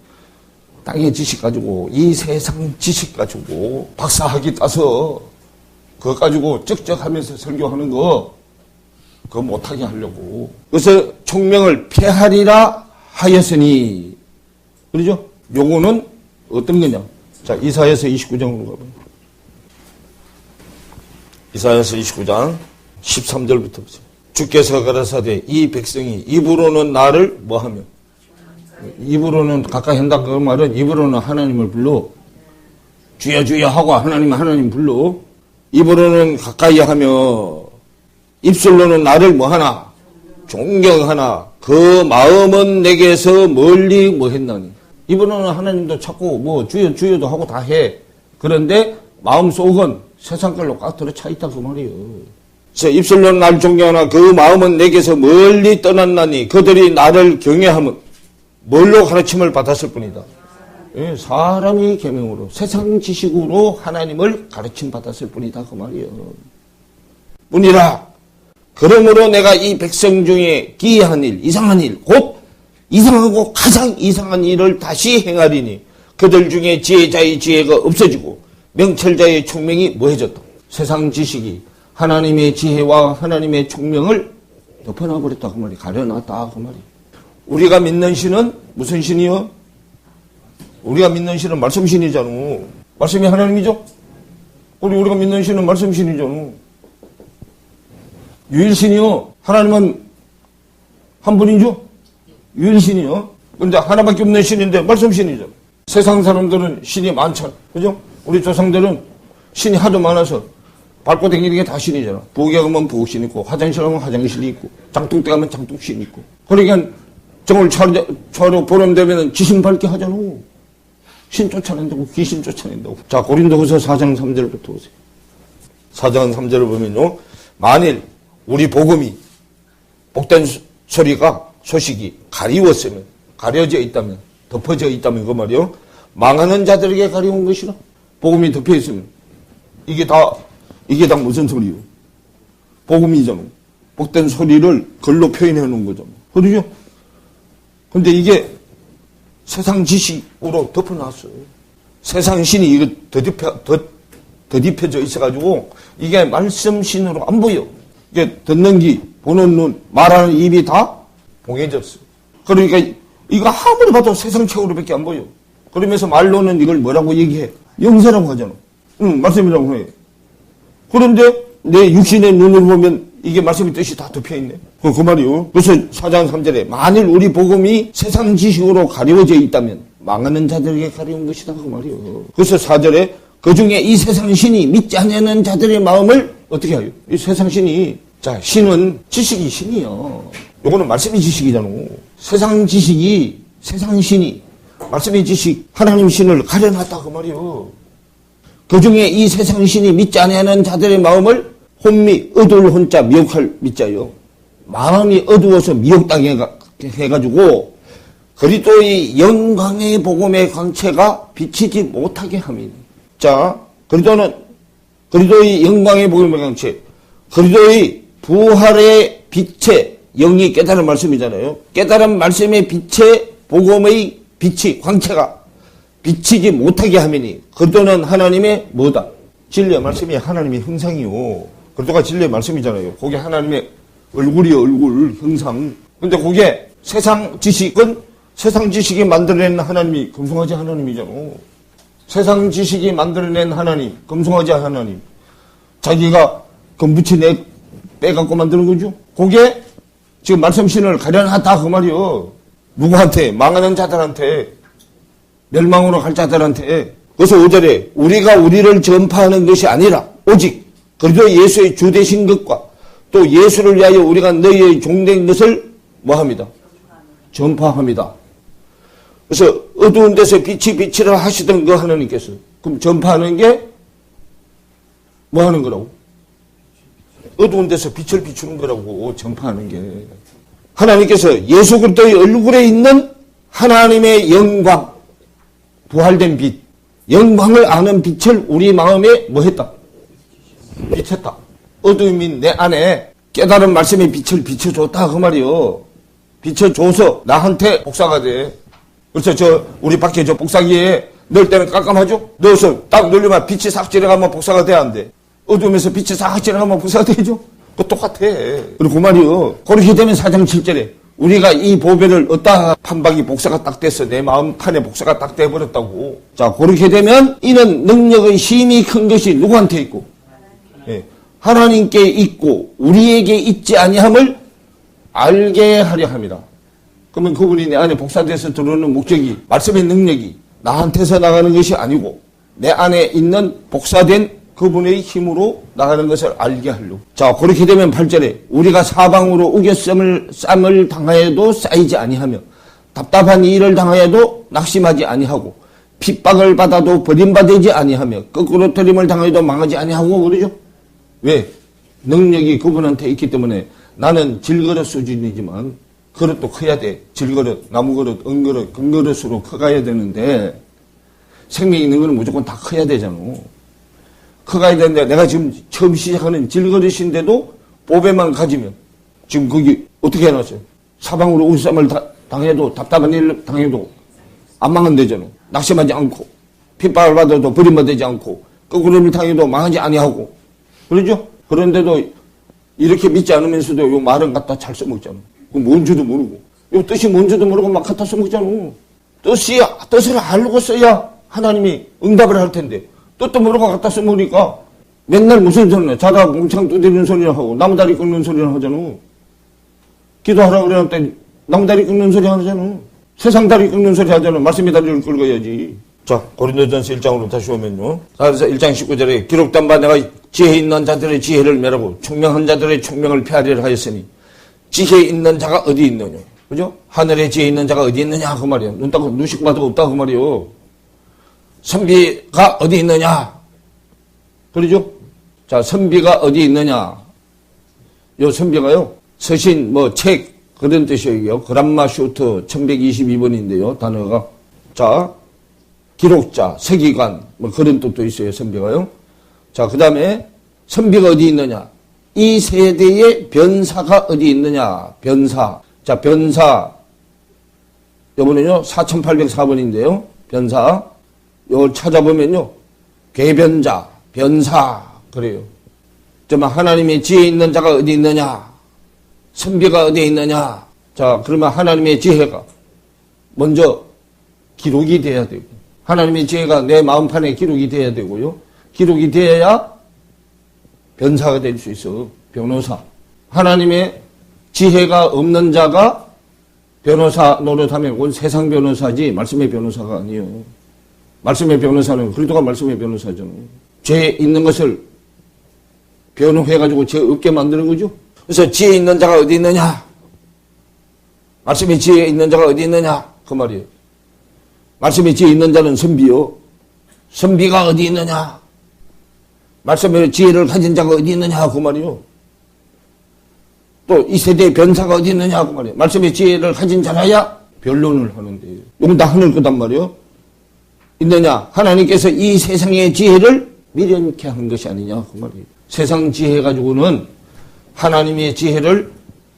땅의 지식 가지고 이 세상 지식 가지고 박사학위 따서 그거 가지고 쩍쩍하면서 설교하는 거 그거 못하게 하려고. 그래서 총명을 폐하리라 하였으니 그러죠? 요거는 어떤 거냐? 자, 이사야서 29장으로 가봐요. 이사야서 29장 13절부터 보세요. 주께서 가라사대 이 백성이 입으로는 나를 뭐하며 입으로는 가까이 한다 그 말은 입으로는 하나님을 불러 주여 주여 하고 하나님 불러 입으로는 가까이 하며 입술로는 나를 뭐하나 존경하나 그 마음은 내게서 멀리 뭐했나니 입으로는 하나님도 찾고 뭐 주여 주여도 하고 다 해. 그런데 마음속은 세상 걸로 꽉 들어차 있다 그 말이에요. 그래서 입술로는 나를 존경하나 그 마음은 내게서 멀리 떠났나니 그들이 나를 경외하면 뭘로 가르침을 받았을 뿐이다. 예, 사람이 계명으로 세상 지식으로 하나님을 가르침 받았을 뿐이다 그 말이에요. 뿐이라 그러므로 내가 이 백성 중에 기이한 일 이상한 일 곧 이상하고 가장 이상한 일을 다시 행하리니 그들 중에 지혜자의 지혜가 없어지고 명철자의 총명이 뭐해졌다. 세상 지식이 하나님의 지혜와 하나님의 총명을 덮어놔버렸다 그 말이 가려놨다 그 말이. 우리가 믿는 신은 무슨 신이요? 우리가 믿는 신은 말씀신이잖아. 말씀이 하나님이죠? 우리가 믿는 신은 말씀신이잖아. 유일신이요. 하나님은 한 분이죠? 유일신이요. 근데 하나밖에 없는 신인데 말씀신이죠. 세상 사람들은 신이 많잖아. 그죠? 우리 조상들은 신이 하도 많아서 밟고 다니는 게 다 신이잖아. 부엌에 가면 부엌신 있고 화장실 가면 화장실이 있고 장독대 가면 장독신 있고. 그러니까 정을 차려 보름 되면 지신 밟게 하잖아. 신 쫓아낸다고 귀신 쫓아낸다고. 자, 고린도후서 4장 3절부터 보세요. 4장 3절을 보면요. 만일 우리 복음이 복된 소식이 가려져 있다면, 덮어져 있다면 그 말이요. 망하는 자들에게 가려운 것이라. 복음이 덮여 있으면 이게 다 무슨 소리요? 복음이잖아. 복된 소리를 글로 표현해 놓은 거잖아. 그러죠? 근데 이게 세상 지식으로 덮어놨어요. 세상 신이 이거 더딥혀져 있어가지고 이게 말씀 신으로 안 보여. 이게 듣는 귀, 보는 눈, 말하는 입이 다 봉해졌어. 그러니까 이거 아무리 봐도 세상 책으로밖에 안 보여. 그러면서 말로는 이걸 뭐라고 얘기해? 영세라고 하잖아. 말씀이라고 해. 그런데 내 육신의 눈으로 보면 이게 말씀의 뜻이 다 덮여있네. 그 말이요. 그래서 4장 3절에 만일 우리 복음이 세상 지식으로 가려져 있다면 망하는 자들에게 가려운 것이다. 그 말이요. 그래서 4절에 그 중에 이 세상 신이 믿지 않는 자들의 마음을 어떻게 해요? 이 세상 신이, 자, 신은 지식이 신이요. 요거는 말씀의 지식이잖아. 세상 지식이, 세상 신이 말씀의 지식, 하나님 신을 가려놨다. 그 말이요. 그 중에 이 세상 신이 믿지 않는 자들의 마음을 혼미, 어두울 혼자 미혹할 미자요. 마음이 어두워서 미혹당해 해가지고 그리스도의 영광의 복음의 광채가 비치지 못하게 함이니. 자, 그리스도의 영광의 복음의 광채, 그리스도의 부활의 빛의 영이 깨달은 말씀이잖아요. 깨달은 말씀의 빛의 복음의 빛이 광채가 비치지 못하게 함이니. 그리스도는 하나님의 뭐다? 진리의 말씀이 하나님의 형상이요. 그리스도가 진리의 말씀이잖아요. 그게 하나님의 얼굴이요, 얼굴 형상. 근데 그게 세상 지식은 세상 지식이 만들어낸 하나님이 금송아지 하나님이잖아. 세상 지식이 만들어낸 하나님, 금송아지 하나님. 자기가 그 무치 빼갖고 만드는 거죠. 그게 지금 말씀신을 가려놨다 그 말이요. 누구한테? 망하는 자들한테, 멸망으로 갈 자들한테. 그래서 5절에 우리가 우리를 전파하는 것이 아니라 오직 그리스도 예수의 주 되신 것과 또 예수를 위하여 우리가 너희의 종된 것을 뭐합니다? 전파합니다. 그래서 어두운 데서 빛이 비치라 하시던 그 하나님께서 그럼 전파하는 게 뭐 하는 거라고? 어두운 데서 빛을 비추는 거라고 전파하는 게. 하나님께서 예수 그리스도의 얼굴에 있는 하나님의 영광, 부활된 빛, 영광을 아는 빛을 우리 마음에 뭐 했다? 비쳤다. 어둠이 내 안에 깨달은 말씀의 빛을 비춰줬다 그 말이요. 비춰줘서 나한테 복사가 돼. 그래서 우리 밖에 복사기에 넣을 때는 깜깜하죠? 넣어서 딱 누르면 빛이 싹 지나가면 복사가 돼야 안 돼. 어둠에서 빛이 싹 지나가면 복사가 되죠? 그거 똑같아. 그리고 그 말이요. 그렇게 되면 4장 7절에 우리가 이 보배를 얻다 판박이 복사가 딱 돼서 내 마음판에 복사가 딱 돼버렸다고. 자, 그렇게 되면 이는 능력의 힘이 큰 것이 누구한테 있고? 예, 하나님께 있고 우리에게 있지 아니함을 알게 하려 합니다. 그러면 그분이 내 안에 복사돼서 들어오는 목적이 말씀의 능력이 나한테서 나가는 것이 아니고 내 안에 있는 복사된 그분의 힘으로 나가는 것을 알게 하려고. 자, 그렇게 되면 8절에 우리가 사방으로 우겨쌈을 당하여도 쌓이지 아니하며 답답한 일을 당하여도 낙심하지 아니하고 핍박을 받아도 버림받지 아니하며 거꾸로 트림을 당하여도 망하지 아니하고 그러죠. 왜? 능력이 그분한테 있기 때문에 나는 질그릇 수준이지만 그릇도 커야 돼. 질그릇, 나무그릇, 은그릇, 금그릇으로 커가야 되는데 생명 있는 거는 무조건 다 커야 되잖아. 커가야 되는데 내가 지금 처음 시작하는 질그릇인데도 보배만 가지면 지금 거기 어떻게 해놨어요? 사방으로 우쌈을 당해도 답답한 일 당해도 안 망한대잖아. 낙심하지 않고 핍박을 받아도 버림받지 않고 거꾸로를 당해도 망하지 아니하고 그러죠? 그런데도 이렇게 믿지 않으면서도 요 말은 갖다 잘 써먹잖아. 그 뭔지도 모르고 요 뜻이 뭔지도 모르고 막 갖다 써먹잖아. 뜻을 알고 써야 하나님이 응답을 할 텐데 뜻도 모르고 갖다 써먹으니까 맨날 무슨 소리냐. 자다 뭉창 두드리는 소리나 하고 나무다리 꺾는 소리나 하잖아. 기도하라고 그랬더니 나무다리 꺾는 소리 하잖아. 세상 다리 꺾는 소리 하잖아. 말씀의 다리를 긁어야지. 자, 고린도전서 1장으로 다시 오면요. 그래서 1장 19절에 기록된 바 내가 지혜 있는 자들의 지혜를 멸하고 총명한 자들의 총명을 폐하리라 하였으니 지혜 있는 자가 어디 있느냐. 그죠? 하늘에 지혜 있는 자가 어디 있느냐 그 말이에요. 눈 따고 눈식 봐도 없다 그 말이에요. 선비가 어디 있느냐. 그러죠? 자, 선비가 어디 있느냐. 요 선비가요, 서신, 책, 그런 뜻이에요. 그람마 슈트 1122번인데요, 단어가. 자, 기록자, 서기관, 그런 뜻도 있어요, 선비가요. 자, 그 다음에 선비가 어디 있느냐? 이 세대의 변사가 어디 있느냐? 변사. 자, 변사. 요번에요, 4804번인데요, 변사. 요걸 찾아보면요, 궤변자, 변사, 그래요. 정말 하나님의 지혜 있는 자가 어디 있느냐? 선비가 어디에 있느냐? 자, 그러면 하나님의 지혜가 먼저 기록이 돼야 되고, 하나님의 지혜가 내 마음판에 기록이 돼야 되고요. 기록이 돼야 변사가 될 수 있어. 변호사. 하나님의 지혜가 없는 자가 변호사 노릇하면 그건 세상 변호사지 말씀의 변호사가 아니에요. 말씀의 변호사는 그리스도가 말씀의 변호사잖아요. 죄 있는 것을 변호해가지고 죄 없게 만드는 거죠. 그래서 지혜 있는 자가 어디 있느냐? 말씀의 지혜 있는 자가 어디 있느냐? 그 말이에요. 말씀의 지혜 있는 자는 선비요. 선비가 어디 있느냐? 말씀의 지혜를 가진 자가 어디 있느냐? 그 말이요. 또 이 세대의 변사가 어디 있느냐? 그 말이에요. 말씀의 지혜를 가진 자라야 변론을 하는데, 이건 다 하늘 거단 말이요. 있느냐? 하나님께서 이 세상의 지혜를 미련케 하는 것이 아니냐? 그 말이에요. 세상 지혜 가지고는 하나님의 지혜를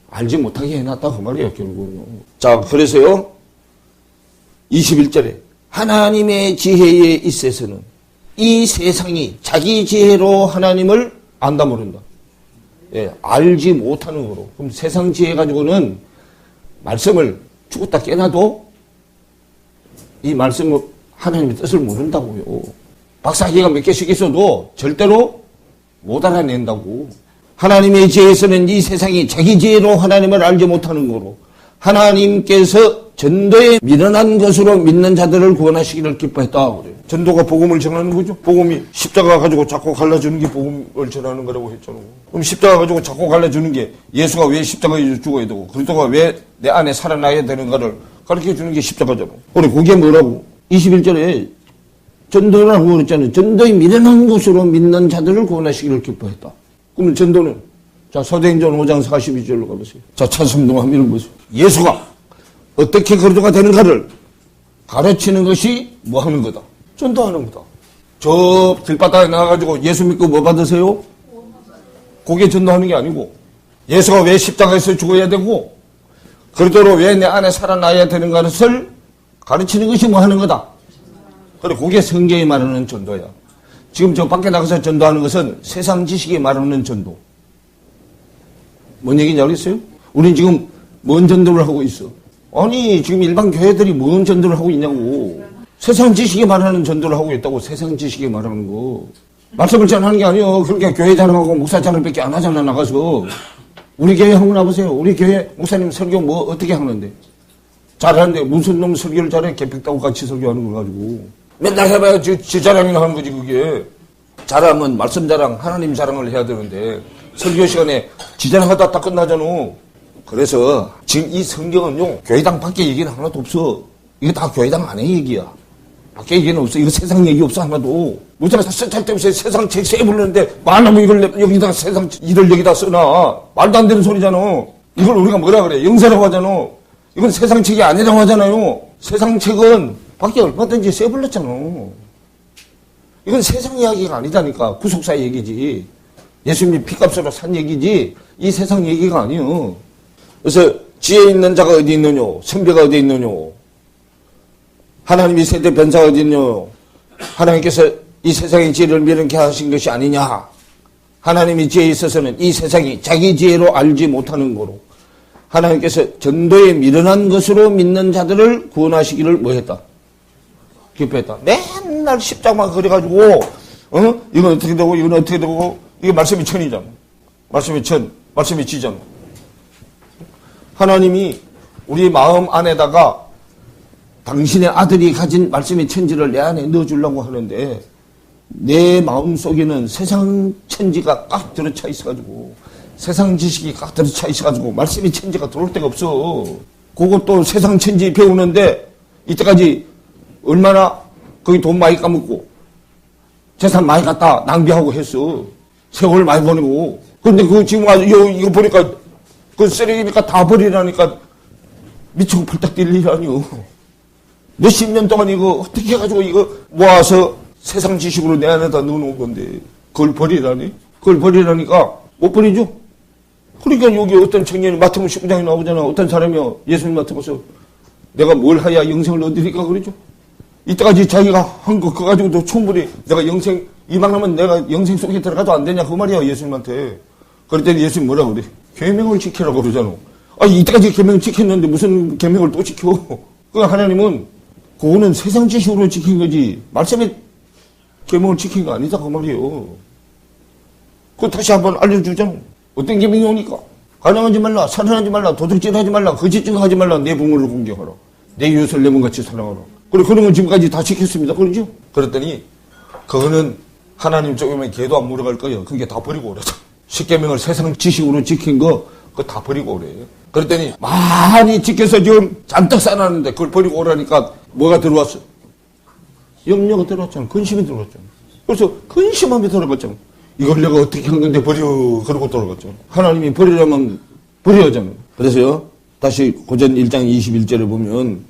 알지 못하게 해놨다. 그 말이에요, 결국은요. 자, 그래서요, 21절에 하나님의 지혜에 있어서는 이 세상이 자기 지혜로 하나님을 안다 모른다. 예, 알지 못하는 거로. 그럼 세상 지혜 가지고는 말씀을 죽었다 깨나도 이 말씀을 하나님의 뜻을 모른다고요. 박사학위가 몇 개씩 있어도 절대로 못 알아낸다고. 하나님의 지혜에서는 이 세상이 자기 지혜로 하나님을 알지 못하는 거로 하나님께서 전도에 미련한 것으로 믿는 자들을 구원하시기를 기뻐했다. 그래요. 전도가 복음을 전하는 거죠. 복음이 십자가 가지고 자꾸 갈라주는 게 복음을 전하는 거라고 했잖아요. 그럼 십자가 가지고 자꾸 갈라주는 게 예수가 왜 십자가에 죽어야 되고 그리스도가 왜 내 안에 살아나야 되는가를 가르쳐주는 게 십자가잖아요. 그래, 그게 뭐라고? 21절에 전도라고 그랬잖아요. 전도에 미련한 것으로 믿는 자들을 구원하시기를 기뻐했다. 그러면 전도는, 자, 사도행전 5장 42절로 가보세요. 자, 찬송동하면 보세요. 예수가 어떻게 그리스도가 되는가를 가르치는 것이 뭐 하는 거다? 전도하는 거다. 저 길바닥에 나가가지고 예수 믿고 뭐 받으세요? 그게 전도하는 게 아니고, 예수가 왜 십자가에서 죽어야 되고 그리스도로 왜 내 안에 살아나야 되는 것을 가르치는 것이 뭐 하는 거다. 그래, 그게 성경이 말하는 전도야. 지금 저 밖에 나가서 전도하는 것은 세상 지식이 말하는 전도. 뭔 얘기인지 알겠어요? 우린 지금 뭔 전도를 하고 있어? 아니, 지금 일반 교회들이 뭔 전도를 하고 있냐고. 세상 지식이 말하는 전도를 하고 있다고. 세상 지식이 말하는 거. 말씀을 전하는 게 아니에요. 그렇게 교회 자랑하고 목사 자랑밖에 안 하잖아, 나가서. 우리 교회 한번 와보세요. 우리 교회 목사님 설교 뭐 어떻게 하는데? 잘하는데 무슨 놈 설교를 잘해? 개백다고 같이 설교하는 거 가지고. 맨날 해봐야 지 자랑이나 하는 거지, 그게. 자랑은 말씀 자랑, 하나님 자랑을 해야 되는데 설교 시간에 지 자랑하다 딱 끝나잖아. 그래서 지금 이 성경은요, 교회당 밖에 얘기는 하나도 없어. 이거 다 교회당 안에 얘기야. 밖에 얘기는 없어. 이거 세상 얘기 없어, 하나도. 모자가 쓸데없이 세상 책 세 부르는데 말하면 이걸 여기다 세상 일을 여기다 써놔. 말도 안 되는 소리잖아. 이걸 우리가 뭐라 그래? 영세라고 하잖아. 이건 세상 책이 아니라고 하잖아요. 세상 책은 밖에 얼마든지 세 불렀잖아. 이건 세상 이야기가 아니다니까. 구속사 얘기지. 예수님이 피값으로 산 얘기지. 이 세상 얘기가 아니요. 그래서 지혜 있는 자가 어디 있느냐? 선비가 어디 있느냐? 하나님이 세대 변사가 어디 있느냐? 하나님께서 이 세상의 지혜를 미련케 하신 것이 아니냐? 하나님이 지혜에 있어서는 이 세상이 자기 지혜로 알지 못하는 거로 하나님께서 전도에 미련한 것으로 믿는 자들을 구원하시기를 뭐 했다? 기뻐했다. 맨날 십자가만 그려가지고, 이건 어떻게 되고, 이건 어떻게 되고, 이게 말씀이 천이잖아. 말씀이 천, 말씀이 지잖아. 하나님이 우리 마음 안에다가 당신의 아들이 가진 말씀의 천지를 내 안에 넣어주려고 하는데, 내 마음 속에는 세상 천지가 꽉 들어차 있어가지고, 세상 지식이 꽉 들어차 있어가지고, 말씀의 천지가 들어올 데가 없어. 그것도 세상 천지 배우는데, 이때까지 얼마나 거기 돈 많이 까먹고 재산 많이 갖다 낭비하고 했어. 세월 많이 보내고. 근데 그거 지금 아주 이거 보니까 그 쓰레기니까 다 버리라니까 미치고 펄딱 뛸 일이 아니오. 몇십 년 동안 이거 어떻게 해가지고 이거 모아서 세상 지식으로 내 안에다 넣어놓은 건데 그걸 버리라니? 그걸 버리라니까 못 버리죠? 그러니까 여기 어떤 청년이 마태복음 19장에 나오잖아. 어떤 사람이요 예수님 맡아보서 내가 뭘 해야 영생을 얻으리까 그러죠. 이때까지 자기가 한 거 그거 가지고도 충분히 내가 영생 이만하면 내가 영생 속에 들어가도 안 되냐 그 말이야 예수님한테. 그랬더니 예수님 뭐라 그래? 계명을 지키라고 그러잖아. 아니 이때까지 계명을 지켰는데 무슨 계명을 또 지켜? 그 하나님은 그거는 세상 지식으로 지킨 거지 말씀에 계명을 지킨 거 아니다 그 말이에요. 그거 다시 한번 알려주잖아. 어떤 계명이 오니까 간영하지 말라, 살인하지 말라, 도둑질하지 말라, 거짓증하지 말라, 내 부모를 공경하라, 내 이웃을 내 몸같이 사랑하라. 그래 그런 건 지금까지 다 지켰습니다. 그러죠? 그랬더니 그거는 하나님 쪽에만 걔도 안 물어갈 거예요. 그게 다 버리고 오래죠. 십계명을 세상 지식으로 지킨 거 그거 다 버리고 오래. 그랬더니 많이 지켜서 지금 잔뜩 쌓아놨는데 그걸 버리고 오라니까 뭐가 들어왔어? 염려가 들어왔잖아. 근심이 들어왔잖아. 그래서 근심함이 들어갔잖아. 이걸 내가 어떻게 한 건데 버려 그러고 돌아갔죠. 하나님이 버리려면 버려야잖아. 그래서요 다시 고전 1장 21절에 보면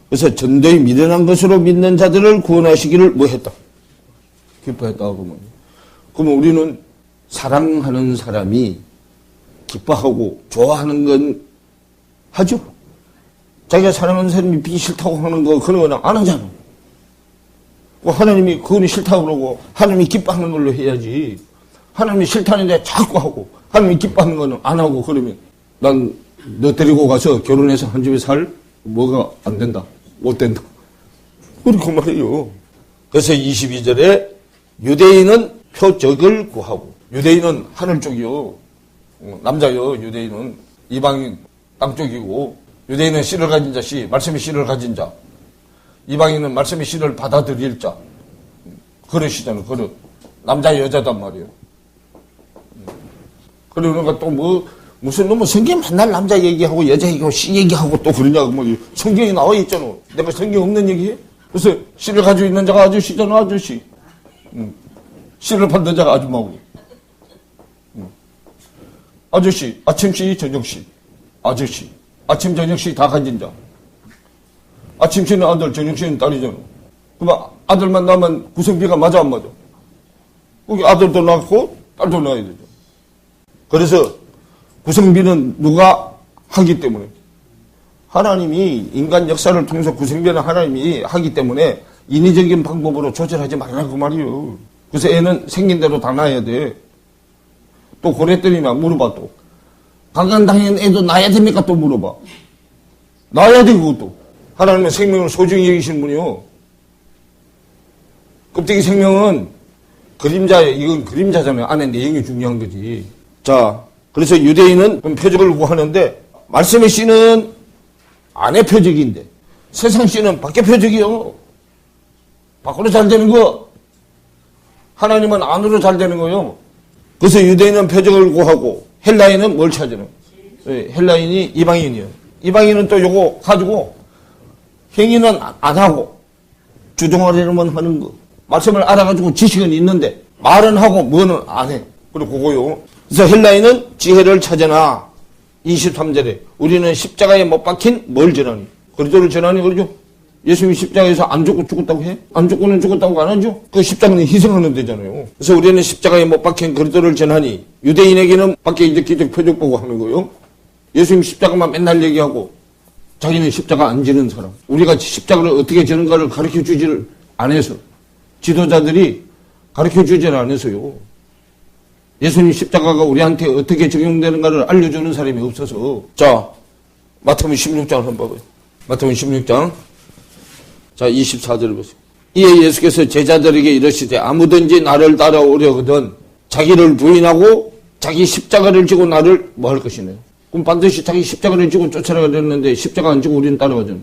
그래서 전도에 미련한 것으로 믿는 자들을 구원하시기를 뭐 했다? 기뻐했다. 그러면 우리는 사랑하는 사람이 기뻐하고 좋아하는 건 하죠. 자기가 사랑하는 사람이 비기 싫다고 하는 거 그런 거는 안 하잖아. 하나님이 그거는 싫다고 그러고 하나님이 기뻐하는 걸로 해야지. 하나님이 싫다는데 자꾸 하고 하나님이 기뻐하는 거는 안 하고 그러면 난 너 데리고 가서 결혼해서 한 집에 살 뭐가 안 된다. 못 된다. 그렇게 말해요. 그래서 22절에 유대인은 표적을 구하고 유대인은 하늘 쪽이요. 남자요. 유대인은 이방인 땅 쪽이고 유대인은 씨를 가진 자 씨 말씀의 씨를 가진 자 이방인은 말씀의 씨를 받아들일 자 그러시잖아요. 그런 남자 여자단 말이에요. 그러니까 또 무슨 놈은 성경 맨날 남자 얘기하고 여자 얘기하고 씨 얘기하고 또 그러냐고 성경에 나와 있잖아. 내가 성경 없는 얘기해? 그래서 씨를 가지고 있는 자가 아저씨잖아. 아저씨. 씨를 받는 자가 아줌마고. 아저씨, 아침씨, 저녁씨. 아저씨. 아침, 저녁씨 다 가진 자. 아침씨는 아들, 저녁씨는 딸이잖아. 그러면 아들만 낳으면 구성비가 맞아 안 맞아? 거기 아들도 낳고 딸도 낳아야 되죠. 그래서 구성비는 누가 하기 때문에 하나님이 인간 역사를 통해서 구성비는 하나님이 하기 때문에 인위적인 방법으로 조절하지 말라고 말이에요. 그래서 애는 생긴 대로 다 낳아야 돼. 또 고랬더니만 물어봐 또. 강간당한 애도 낳아야 됩니까? 또 물어봐. 낳아야 돼 그것도. 하나님은 생명을 소중히 여기시는 분이요. 껍데기 생명은 그림자예요. 이건 그림자잖아요. 안에 내용이 중요한 거지. 자, 그래서 유대인은 표적을 구하는데 말씀의 씨는 안의 표적인데 세상 씨는 밖의 표적이요. 밖으로 잘 되는 거. 하나님은 안으로 잘 되는 거요. 그래서 유대인은 표적을 구하고 헬라인은 뭘 찾으는? 헬라인이 이방인이에요. 이방인은 또 요거 가지고 행위는 안 하고 주동하려면 하는 거. 말씀을 알아가지고 지식은 있는데 말은 하고 뭐는 안 해. 그리고 그거요. 그래서 헬라인은 지혜를 찾아나 23절에 우리는 십자가에 못 박힌 뭘 전하니? 그리스도를 전하니 그러죠. 예수님이 십자가에서 안 죽고 죽었다고 해? 안 죽고는 죽었다고 안 하죠? 그 십자가는 희생하는 데잖아요. 그래서 우리는 십자가에 못 박힌 그리스도를 전하니 유대인에게는 밖에 이제 기적 표적 보고 하는 거예요. 예수님 십자가만 맨날 얘기하고 자기는 십자가 안 지는 사람. 우리가 십자가를 어떻게 지는가를 가르쳐 주지를 안 해서 지도자들이 가르쳐 주지를 안 해서요. 예수님 십자가가 우리한테 어떻게 적용되는가를 알려주는 사람이 없어서. 자, 마태복음 16장 한번 봐봐요. 마태복음 16장. 자, 24절을 보세요. 이에 예수께서 제자들에게 이르시되 아무든지 나를 따라오려거든 자기를 부인하고 자기 십자가를 지고 나를 뭐 할 것이네요. 그럼 반드시 자기 십자가를 지고 쫓아가야 되는데 십자가 안 지고 우리는 따라가잖아요.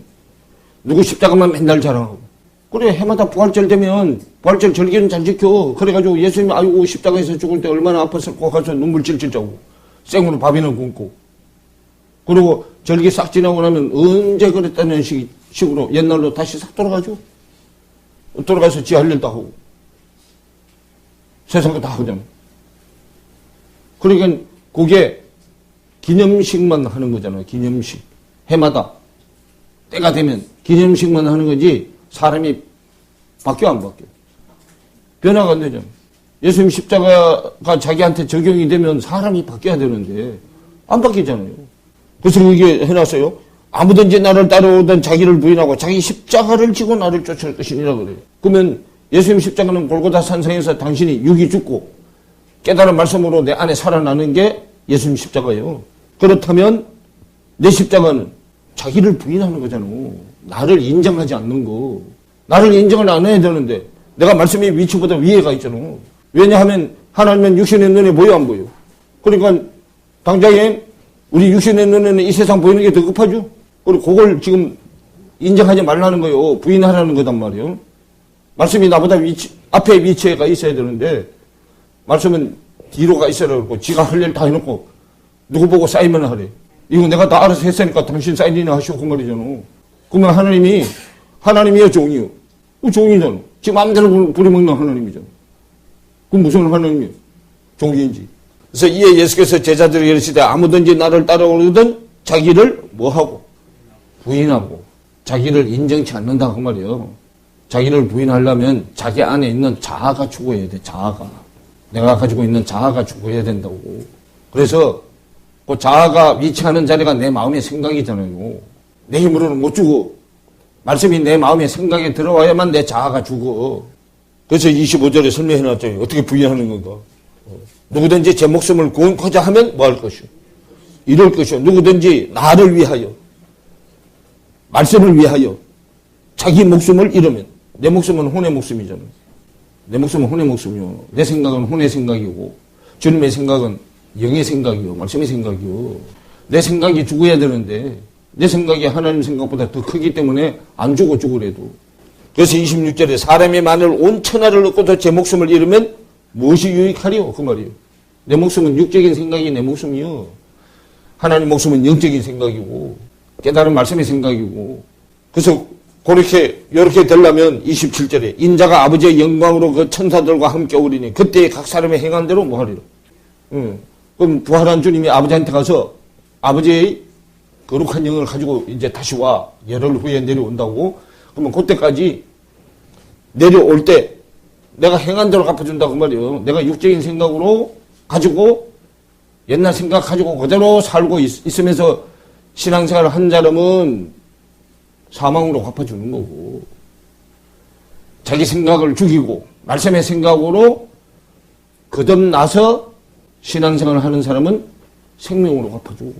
누구 십자가만 맨날 자랑하고. 그래, 해마다 부활절 되면 부활절 절기는 잘 지켜. 그래가지고 예수님이 아이고 십자가에서 죽을 때 얼마나 아팠을까 가서 눈물 찔찔 짜고 생으로 밥이나 굶고 그리고 절기 싹 지나고 나면 언제 그랬다는 식으로 옛날로 다시 싹 돌아가죠. 돌아가서 지 할 일 다 하고 세상 거 다 하잖아. 그러니까 그게 기념식만 하는 거잖아요. 기념식. 해마다. 때가 되면 기념식만 하는 거지 사람이 바뀌어 안 바뀌어. 변화가 안 되잖아요. 예수님 십자가가 자기한테 적용이 되면 사람이 바뀌어야 되는데 안 바뀌잖아요. 그래서 이게 해놨어요. 아무든지 나를 따라오던 자기를 부인하고 자기 십자가를 지고 나를 쫓을 것이니라 그래요. 그러면 예수님 십자가는 골고다 산상에서 당신이 육이 죽고 깨달은 말씀으로 내 안에 살아나는 게 예수님 십자가예요. 그렇다면 내 십자가는 자기를 부인하는 거잖아요. 나를 인정하지 않는 거. 나를 인정을 안 해야 되는데 내가 말씀의 위치보다 위에가 있잖아요. 왜냐하면 하나님은 육신의 눈에 보여 안 보여. 그러니까 당장에 우리 육신의 눈에는 이 세상 보이는 게 더 급하죠. 그리고 그걸 지금 인정하지 말라는 거예요. 부인하라는 거단 말이에요. 말씀이 나보다 앞에 위치가 있어야 되는데 말씀은 뒤로가 있어야 되고 지가 할 일 다 해놓고 누구 보고 사인만 하래. 이거 내가 다 알아서 했으니까 당신 사인이나 하시오 그 말이잖아. 그러면 하나님이요 종이요. 종이잖아. 지금 마음대로 부려먹는 하나님이잖아. 그럼 무슨 하나님이요? 종이인지. 그래서 이에 예수께서 제자들에게 이르시되 아무든지 나를 따라오거든 자기를 뭐하고? 부인하고 자기를 인정치 않는다 그 말이에요. 자기를 부인하려면 자기 안에 있는 자아가 죽어야 돼. 자아가. 내가 가지고 있는 자아가 죽어야 된다고. 그래서 그 자아가 위치하는 자리가 내 마음의 생각이잖아요. 내 힘으로는 못 죽어. 말씀이 내 마음의 생각에 들어와야만 내 자아가 죽어. 그래서 25절에 설명해놨잖아요. 어떻게 부인하는 건가. 누구든지 제 목숨을 구원코자 하면 뭐 할 것이요? 이럴 것이요. 누구든지 나를 위하여 말씀을 위하여 자기 목숨을 잃으면 내 목숨은 혼의 목숨이잖아요. 내 목숨은 혼의 목숨이요. 내 생각은 혼의 생각이고 주님의 생각은 영의 생각이요. 말씀의 생각이요. 내 생각이 죽어야 되는데 내 생각이 하나님 생각보다 더 크기 때문에 안 죽으래도. 그래서 26절에 사람의 만일 온 천하를 얻고도 제 목숨을 잃으면 무엇이 유익하리요? 그 말이에요. 내 목숨은 육적인 생각이 내 목숨이요. 하나님 목숨은 영적인 생각이고 깨달은 말씀의 생각이고. 그래서 이렇게 되려면 27절에 인자가 아버지의 영광으로 그 천사들과 함께 오리니 그때 각 사람의 행한 대로 뭐 하리라. 그럼 부활한 주님이 아버지한테 가서 아버지의 거룩한 영을 가지고 이제 다시 와. 열흘 후에 내려온다고. 그러면 그때까지 내려올 때 내가 행한 대로 갚아준다 그 말이에요. 내가 육적인 생각으로 가지고 옛날 생각 가지고 그대로 살고 있으면서 신앙생활을 한 사람은 사망으로 갚아주는 거고 자기 생각을 죽이고 말씀의 생각으로 거듭나서 신앙생활을 하는 사람은 생명으로 갚아주고.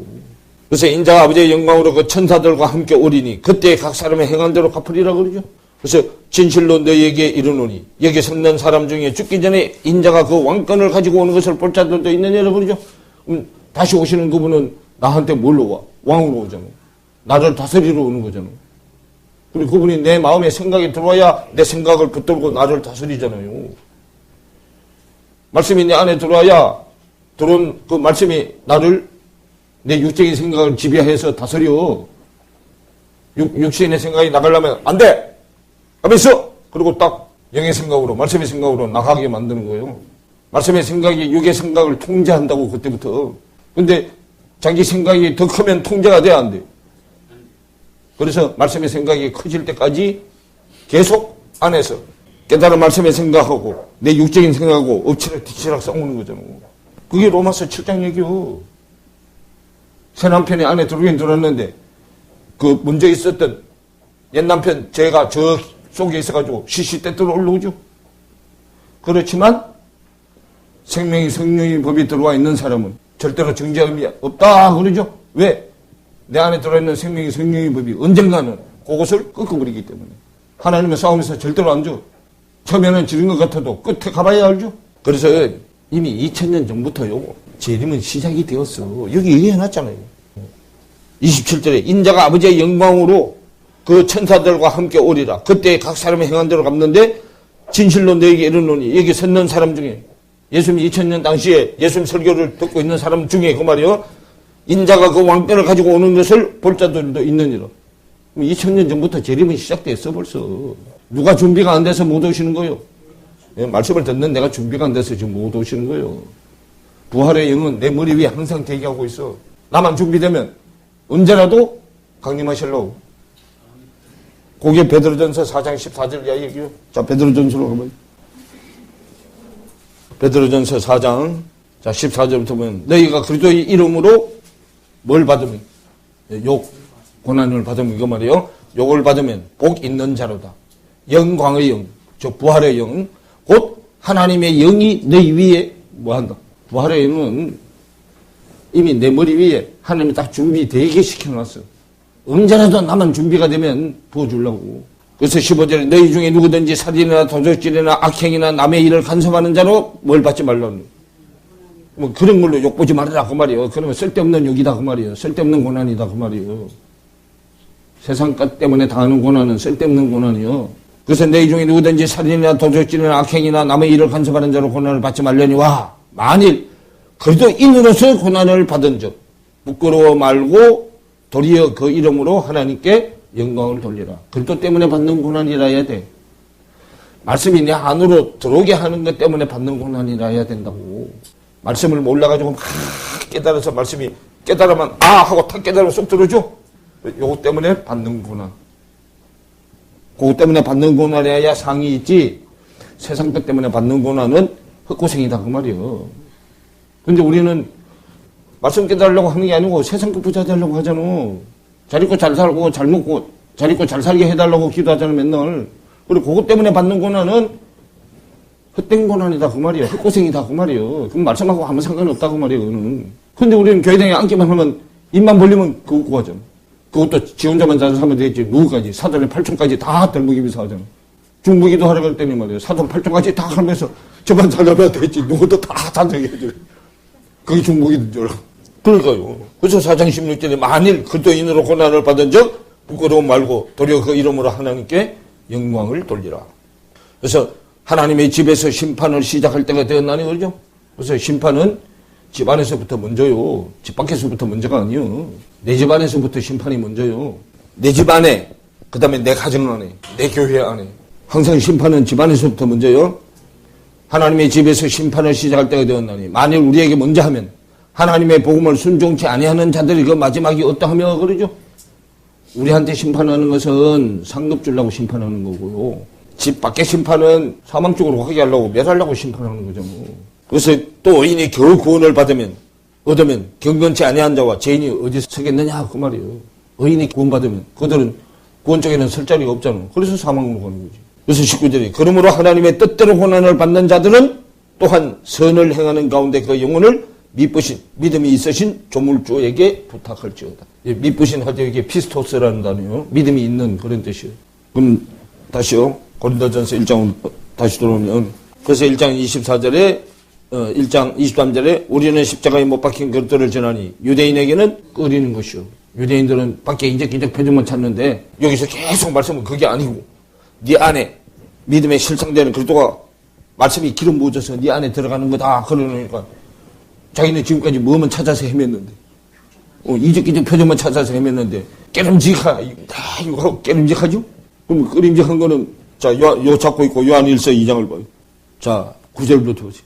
그래서 인자가 아버지의 영광으로 그 천사들과 함께 오리니 그때 각 사람의 행한 대로 갚으리라 그러죠. 그래서 진실로 너희에게 이르노니 여기 섰는 사람 중에 죽기 전에 인자가 그 왕권을 가지고 오는 것을 볼 자들도 있느냐고 그러죠. 다시 오시는 그분은 나한테 뭘로 와? 왕으로 오잖아. 나를 다스리러 오는 거잖아. 그리고 그분이 내 마음에 생각이 들어와야 내 생각을 붙들고 나를 다스리잖아요. 말씀이 내 안에 들어와야 들어온 그 말씀이 나를 내 육적인 생각을 지배해서 다스려. 육신의 생각이 나가려면 안 돼! 가만히 있어! 그리고 딱 영의 생각으로 말씀의 생각으로 나가게 만드는 거예요. 말씀의 생각이 육의 생각을 통제한다고 그때부터. 근데 자기 생각이 더 크면 통제가 돼야 안 돼. 그래서 말씀의 생각이 커질 때까지 계속 안에서 깨달은 말씀의 생각하고 내 육적인 생각하고 엎치락뒤치락 싸우는 거잖아. 그게 로마서 7장 얘기요. 새 남편이 안에 들어오긴 들었는데 그 문제 있었던 옛 남편 제가 저 속에 있어가지고 시시때때로 올라오죠. 그렇지만 생명이 성령의 법이 들어와 있는 사람은 절대로 정죄함이 없다 그러죠. 왜? 내 안에 들어있는 생명이 성령의 법이 언젠가는 그것을 꺾어버리기 때문에. 하나님의 싸움에서 절대로 안 줘. 처음에는 지른 것 같아도 끝에 가봐야 알죠. 그래서 이미 2000년 전부터요 재림은 시작이 되었어. 여기 얘기해놨잖아요. 27절에 인자가 아버지의 영광으로 그 천사들과 함께 오리라. 그때 각 사람의 행한 대로 갚는데 진실로 너에게 이르노니 여기 섰는 사람 중에 예수님 2000년 당시에 예수님 설교를 듣고 있는 사람 중에 그 말이요 인자가 그 왕권을 가지고 오는 것을 볼 자들도 있느니라. 2000년 전부터 재림은 시작됐어 벌써. 누가 준비가 안 돼서 못 오시는 거예요? 말씀을 듣는 내가 준비가 안 돼서 지금 못 오시는 거예요. 부활의 영은 내 머리 위에 항상 대기하고 있어. 나만 준비되면 언제라도 강림하실라고. 그게 베드로전서 4장 14절 이야기예요. 자, 베드로전서로 가면. 베드로전서 4장 14절부터 보면 너희가 그리스도의 이름으로 뭘 받으면 욕, 고난을 받으면 이거 말이에요. 욕을 받으면 복 있는 자로다. 영광의 영, 저 부활의 영, 곧 하나님의 영이 너희 위에 뭐한다. 부활의 영은 이미 내 머리 위에 하나님이 딱 준비되게 시켜놨어. 언제라도 나만 준비가 되면 부어주려고. 그래서 15절에 너희 중에 누구든지 살인이나 도적질이나 악행이나 남의 일을 간섭하는 자로 뭘 받지 말라는. 뭐 그런 걸로 욕보지 말아라 그 말이에요. 그러면 쓸데없는 욕이다 그 말이에요. 쓸데없는 고난이다 그 말이에요. 세상 것 때문에 당하는 고난은 쓸데없는 고난이요. 그래서 너희 중에 누구든지 살인이나 도적질이나 악행이나 남의 일을 간섭하는 자로 고난을 받지 말려니와 만일 그리스도인으로서 고난을 받은 적 부끄러워 말고 도리어 그 이름으로 하나님께 영광을 돌리라. 그리스도 때문에 받는 고난이라 해야 돼. 말씀이 내 안으로 들어오게 하는 것 때문에 받는 고난이라 해야 된다고. 말씀을 몰라가지고 막 깨달아서 말씀이 깨달으면 아 하고 탁 깨달으면 쏙 들어오죠. 요거 때문에 받는 고난. 그거 때문에 받는 고난이야 상이 있지. 세상 것 때문에 받는 고난은 헛고생이다 그 말이에요. 근데 우리는 말씀 깨달으려고 하는 게 아니고 세상 것 부자 되려고 하잖아. 잘 입고 잘 살고 잘 먹고 잘 입고 잘 살게 해달라고 기도하잖아 맨날. 그리고 그것 때문에 받는 고난은 헛된 고난이다 그 말이에요. 헛고생이다 그 말이에요. 그럼 말씀하고 아무 상관없다 그 말이에요. 그거는. 근데 우리는 교회당에 앉기만 하면 입만 벌리면 그거 구하잖아. 그것도 지 혼자만 잘 사면 되겠지. 누구까지 사돈의 8촌까지 다 덜먹이면서 하잖아. 중무기도 하라고 할 때니 말이에요. 사돈 8촌까지 다 하면서 저만 잘나면 되지. 누구도 다 찬성해줘. 그게 중무기인 줄 알아. 그러니까요. 그래서 4장 16절에 만일 그리스도인으로 고난을 받은 적 부끄러움 말고 도리어 그 이름으로 하나님께 영광을 돌리라. 그래서 하나님의 집에서 심판을 시작할 때가 되었나니 그러죠. 그래서 심판은 집 안에서부터 먼저요. 집 밖에서부터 먼저가 아니요. 내 집 안에서부터 심판이 먼저요. 내 집 안에, 그 다음에 내 가정 안에, 내 교회 안에. 항상 심판은 집 안에서부터 먼저요. 하나님의 집에서 심판을 시작할 때가 되었나니 만일 우리에게 먼저 하면 하나님의 복음을 순종치 아니하는 자들이 그 마지막이 어떠하며 그러죠. 우리한테 심판하는 것은 상급 주려고 심판하는 거고요. 집 밖의 심판은 사망 쪽으로 가게 하려고 멸하려고 심판하는 거죠. 그래서 또 의인이 겨우 구원을 얻으면 경건치 아니한 자와 죄인이 어디서 서겠느냐 그 말이에요. 의인이 구원받으면 그들은 구원 쪽에는 설 자리가 없잖아. 그래서 사망으로 가는 거지. 그래서 19절에 그러므로 하나님의 뜻대로 고난을 받는 자들은 또한 선을 행하는 가운데 그 영혼을 미쁘신 믿음이 있으신 조물주에게 부탁할지어다. 미쁘신 할 때 이게 피스토스라는 단어요. 믿음이 있는 그런 뜻이에요. 그럼 다시요. 고린도전서 1장 다시 들어오면 그래서 1장 24절에 1장 23절에 우리는 십자가에 못 박힌 그리스도를 전하니 유대인에게는 꺼리는 것이요. 유대인들은 밖에 인적인적 표정만 찾는데 여기서 계속 말씀은 그게 아니고 네 안에 믿음의 실상되는 그리스도가 말씀이 기름 부어져서 네 안에 들어가는 거다. 그러니까 자기는 지금까지 뭐만 찾아서 헤맸는데 이적기적 표정만 찾아서 헤맸는데 깨름직하죠? 그럼 깨름직한 거는 자, 요 잡고 있고 요한 1서 2장을 봐요. 자, 9절부터 보세요.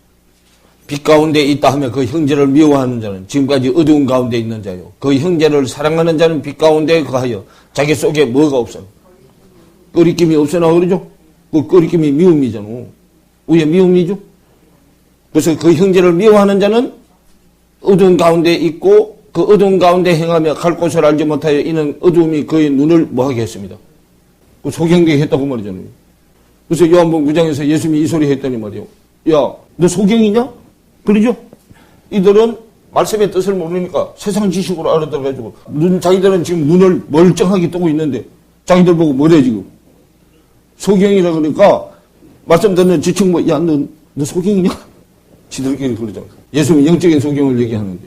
빛 가운데 있다 하면 그 형제를 미워하는 자는 지금까지 어두운 가운데 있는 자요. 그 형제를 사랑하는 자는 빛 가운데 거하여 자기 속에 뭐가 없어? 꺼리낌이 없어나 그러죠? 그 꺼리낌이 미움이잖아. 왜 미움이죠? 그래서 그 형제를 미워하는 자는 어두운 가운데 있고 그 어두운 가운데 행하며 갈 곳을 알지 못하여 이는 어두움이 그의 눈을 뭐하게 했습니다. 그 소경되게 했다고 말이잖아요. 그래서 요한복음 9장에서 예수님이 이 소리 했더니 말이에요. 야, 너 소경이냐? 그러죠? 이들은 말씀의 뜻을 모르니까 세상 지식으로 알아들어가지고 자기들은 지금 눈을 멀쩡하게 뜨고 있는데 자기들 보고 뭐래 지금? 소경이라 그러니까 말씀 듣는 지층 뭐, 야, 너 소경이냐? 지들끼리 그러잖아. 예수님은 영적인 소경을 얘기하는데.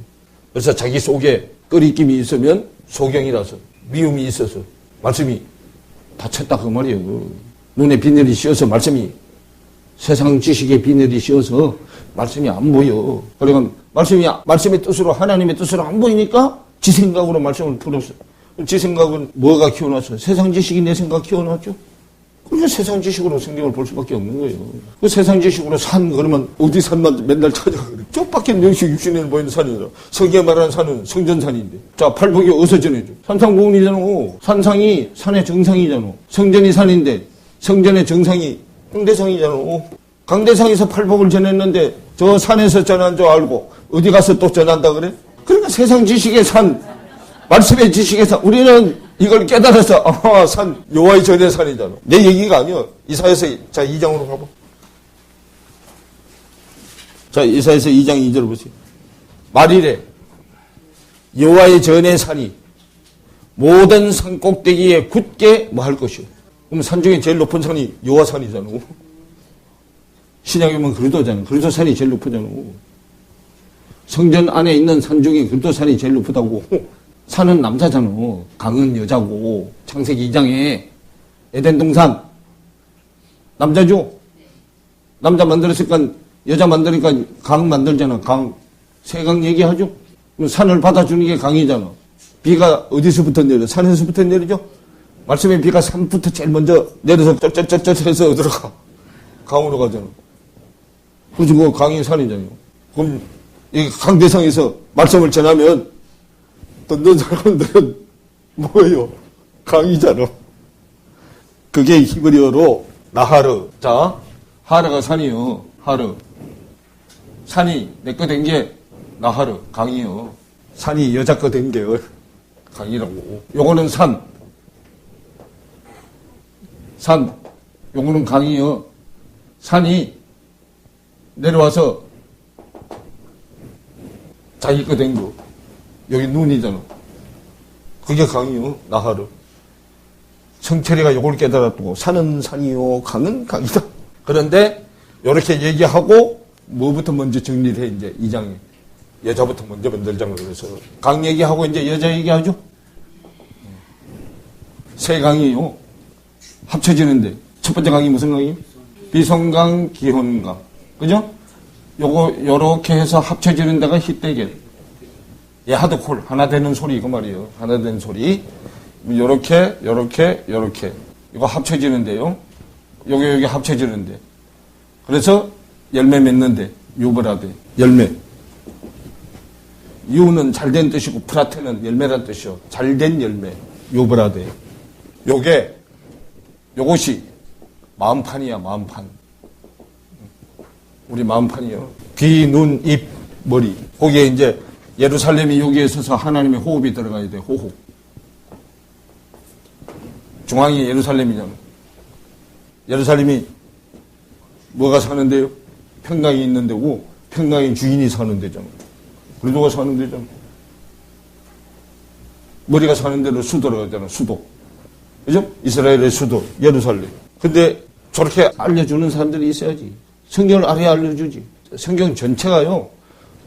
그래서 자기 속에 꺼리낌이 있으면 소경이라서 미움이 있어서 말씀이 다쳤다 그 말이에요. 눈에 비늘이 씌어서 말씀이 세상 지식의 비늘이 씌어서 말씀이 안 보여. 그러니까 말씀의 뜻으로 하나님의 뜻으로 안 보이니까 지 생각으로 말씀을 풀었어. 지 생각은 뭐가 키워놨어? 세상 지식이 내 생각 키워놨죠. 그러니까 세상 지식으로 성경을 볼 수밖에 없는 거예요. 그 세상 지식으로 산, 그러면 어디 산만 맨날 찾아가. 그래. 쪽밖에 영식 육신에 보이는 산이라. 성경에 말하는 산은 성전산인데. 자, 팔복이 어디서 전해줘? 산상공원이잖아. 산상이 산의 정상이잖아. 성전이 산인데, 성전의 정상이 강대상이잖아. 강대상에서 팔복을 전했는데, 저 산에서 전한 줄 알고, 어디 가서 또 전한다 그래? 그러니까 세상 지식의 산, 말씀의 지식의 산, 우리는 이걸 깨달아서 산 여호와의 전의 산이잖아. 내 얘기가 아니야. 이사야서 자 2장으로 가봐. 자 이사야서 2장 2절 보세요. 말이래 여호와의 전의 산이 모든 산 꼭대기에 굳게 뭐 할 것이요. 그럼 산 중에 제일 높은 산이 여호와 산이잖아. 신약에 보면 그리도잖아. 그리도 산이 제일 높으잖아. 성전 안에 있는 산 중에 그리도 산이 제일 높다고. 산은 남자잖아. 강은 여자고. 창세기 2장에 에덴 동산 남자죠. 남자 만들었으니까 여자 만드니까 강 만들잖아. 강 세강 얘기하죠. 그럼 산을 받아주는 게 강이잖아. 비가 어디서부터 내려? 산에서부터 내리죠. 말씀에 비가 산부터 제일 먼저 내려서 쩌쩌쩌쩌 해서 어디로 가? 강으로 가잖아. 그래서 그 강이 산이잖아요. 그럼 이 강대상에서 말씀을 전하면 듣는 사람들은 뭐예요? 강이잖아. 그게 히브리어로 나하르. 자, 하르가 산이요. 하르. 산이 내 거 된 게 나하르. 강이요. 산이 여자 거 된 게 강이라고. 요거는 산. 산. 요거는 강이요. 산이 내려와서 자기 거 된 거. 여기 눈이잖아. 그게 강이요. 나하르. 성철이가 요걸 깨달았고 산은 산이요. 강은 강이다. 그런데 이렇게 얘기하고 뭐부터 먼저 정리를 해. 이제 2장에. 여자부터 먼저 만들자고 그래서 강 얘기하고 이제 여자 얘기하죠. 세 강이요. 합쳐지는데 첫 번째 강이 무슨 강이에요? 비성강, 기혼강. 그죠? 요렇게 해서 합쳐지는 데가 히데겔. 하드콜 하나 되는 소리 이거 말이에요. 하나 되는 소리. 요렇게 이거 합쳐지는데요. 여기 합쳐지는데. 그래서 열매 맺는데 유브라데 열매. 유는 잘된 뜻이고 프라테는 열매란 뜻이요. 잘된 열매. 유브라데. 요것이 마음판이야. 마음판. 우리 마음판이요. 귀, 눈, 입, 머리. 거기에 이제 예루살렘이 여기에 서서 하나님의 호흡이 들어가야 돼. 호흡. 중앙이 예루살렘이잖아. 예루살렘이 뭐가 사는 데요? 평강이 있는 데고 평강의 주인이 사는 데잖아. 그리도가 사는 데잖아. 머리가 사는 데로 수도로 가잖아. 수도. 그죠? 이스라엘의 수도 예루살렘. 근데 저렇게 알려주는 사람들이 있어야지. 성경을 알아야 알려주지. 성경 전체가요.